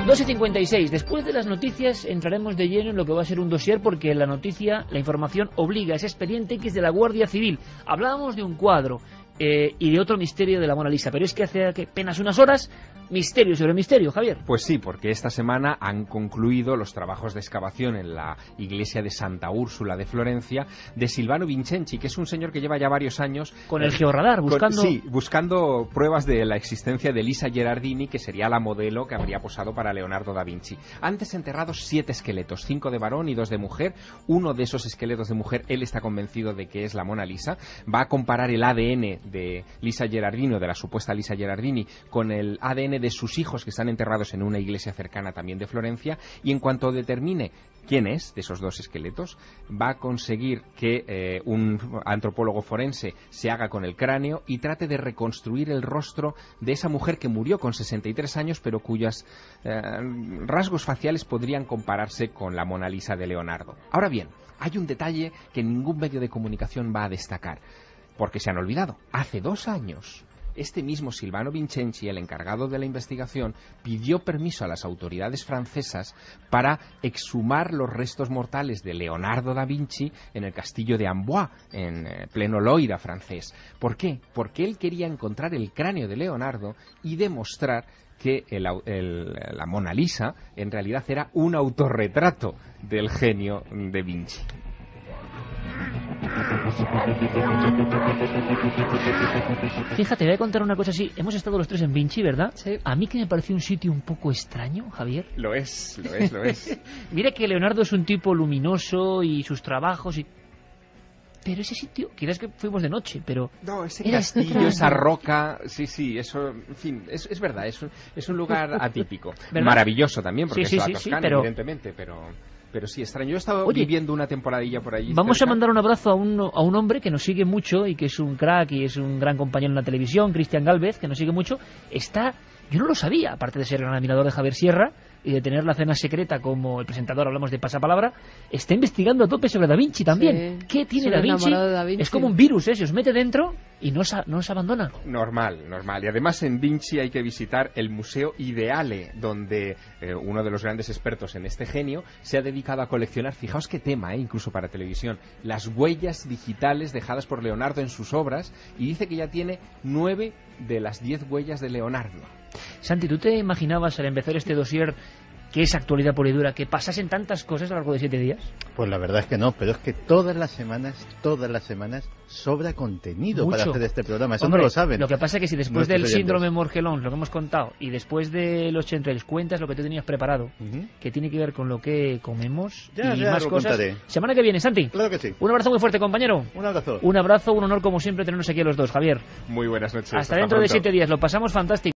2:56. Después de las noticias entraremos de lleno en lo que va a ser un dossier, porque la noticia, la información obliga a ese expediente que es de la Guardia Civil. Hablábamos de un cuadro y de otro misterio de la Mona Lisa. Pero es que hace apenas unas horas, misterio sobre misterio, Javier. Pues sí, porque esta semana han concluido los trabajos de excavación en la iglesia de Santa Úrsula de Florencia de Silvano Vincenzi, que es un señor que lleva ya varios años con el georradar buscando pruebas de la existencia de Lisa Gherardini, que sería la modelo que habría posado para Leonardo da Vinci. Antes enterrados 7 esqueletos, 5 de varón y 2 de mujer. Uno de esos esqueletos de mujer, él está convencido de que es la Mona Lisa. Va a comparar el ADN de Lisa Gherardini, o de la supuesta Lisa Gherardini, con el ADN de sus hijos que están enterrados en una iglesia cercana también de Florencia, y en cuanto determine quién es de esos 2 esqueletos, va a conseguir que un antropólogo forense se haga con el cráneo y trate de reconstruir el rostro de esa mujer que murió con 63 años, pero cuyos rasgos faciales podrían compararse con la Mona Lisa de Leonardo. Ahora bien, hay un detalle que ningún medio de comunicación va a destacar, porque se han olvidado. Hace 2 años, este mismo Silvano Vincenzi, el encargado de la investigación, pidió permiso a las autoridades francesas para exhumar los restos mortales de Leonardo da Vinci en el castillo de Amboise, en pleno Loira francés. ¿Por qué? Porque él quería encontrar el cráneo de Leonardo y demostrar que la Mona Lisa en realidad era un autorretrato del genio de Vinci. Fíjate, voy a contar una cosa así. Hemos estado los 3 en Vinci, ¿verdad? Sí. A mí que me pareció un sitio un poco extraño, Javier. Lo es. Mira que Leonardo es un tipo luminoso y sus trabajos y... Pero ese sitio, quizás que fuimos de noche, pero... No, ese castillo, esa roca, sí, eso, en fin, es verdad, es un lugar atípico. ¿Verdad? Maravilloso también, porque es la Toscana, pero... evidentemente, pero sí, extraño. Yo he estado viviendo una temporadilla por allí. Vamos cerca. a mandar un abrazo a un hombre que nos sigue mucho y que es un crack y es un gran compañero en la televisión, Cristian Gálvez, que nos sigue mucho. Yo no lo sabía, aparte de ser gran admirador de Javier Sierra y de tener la cena secreta como el presentador, hablamos de Pasapalabra, está investigando a tope sobre Da Vinci también. Sí, ¿qué tiene Da Vinci? Es como un virus, se os mete dentro y no os abandona. Normal. Y además en Vinci hay que visitar el Museo Ideale, donde uno de los grandes expertos en este genio se ha dedicado a coleccionar, fijaos qué tema, incluso para televisión, las huellas digitales dejadas por Leonardo en sus obras, y dice que ya tiene 9 de las 10 huellas de Leonardo. Santi, ¿tú te imaginabas al empezar este dossier, que es actualidad pura y dura, que pasasen tantas cosas a lo largo de 7 días? Pues la verdad es que no, pero es que todas las semanas sobra contenido para hacer este programa. Eso no lo saben. Lo que pasa es que si después del síndrome Morgellons, lo que hemos contado, y después de los chemtrails cuentas lo que tú tenías preparado, que tiene que ver con lo que comemos y más cosas. Contaré. Semana que viene, Santi. Claro que sí. Un abrazo muy fuerte, compañero. Un abrazo. Un abrazo, un honor como siempre tenernos aquí a los dos, Javier. Muy buenas noches. Hasta dentro de 7 días. Lo pasamos fantástico.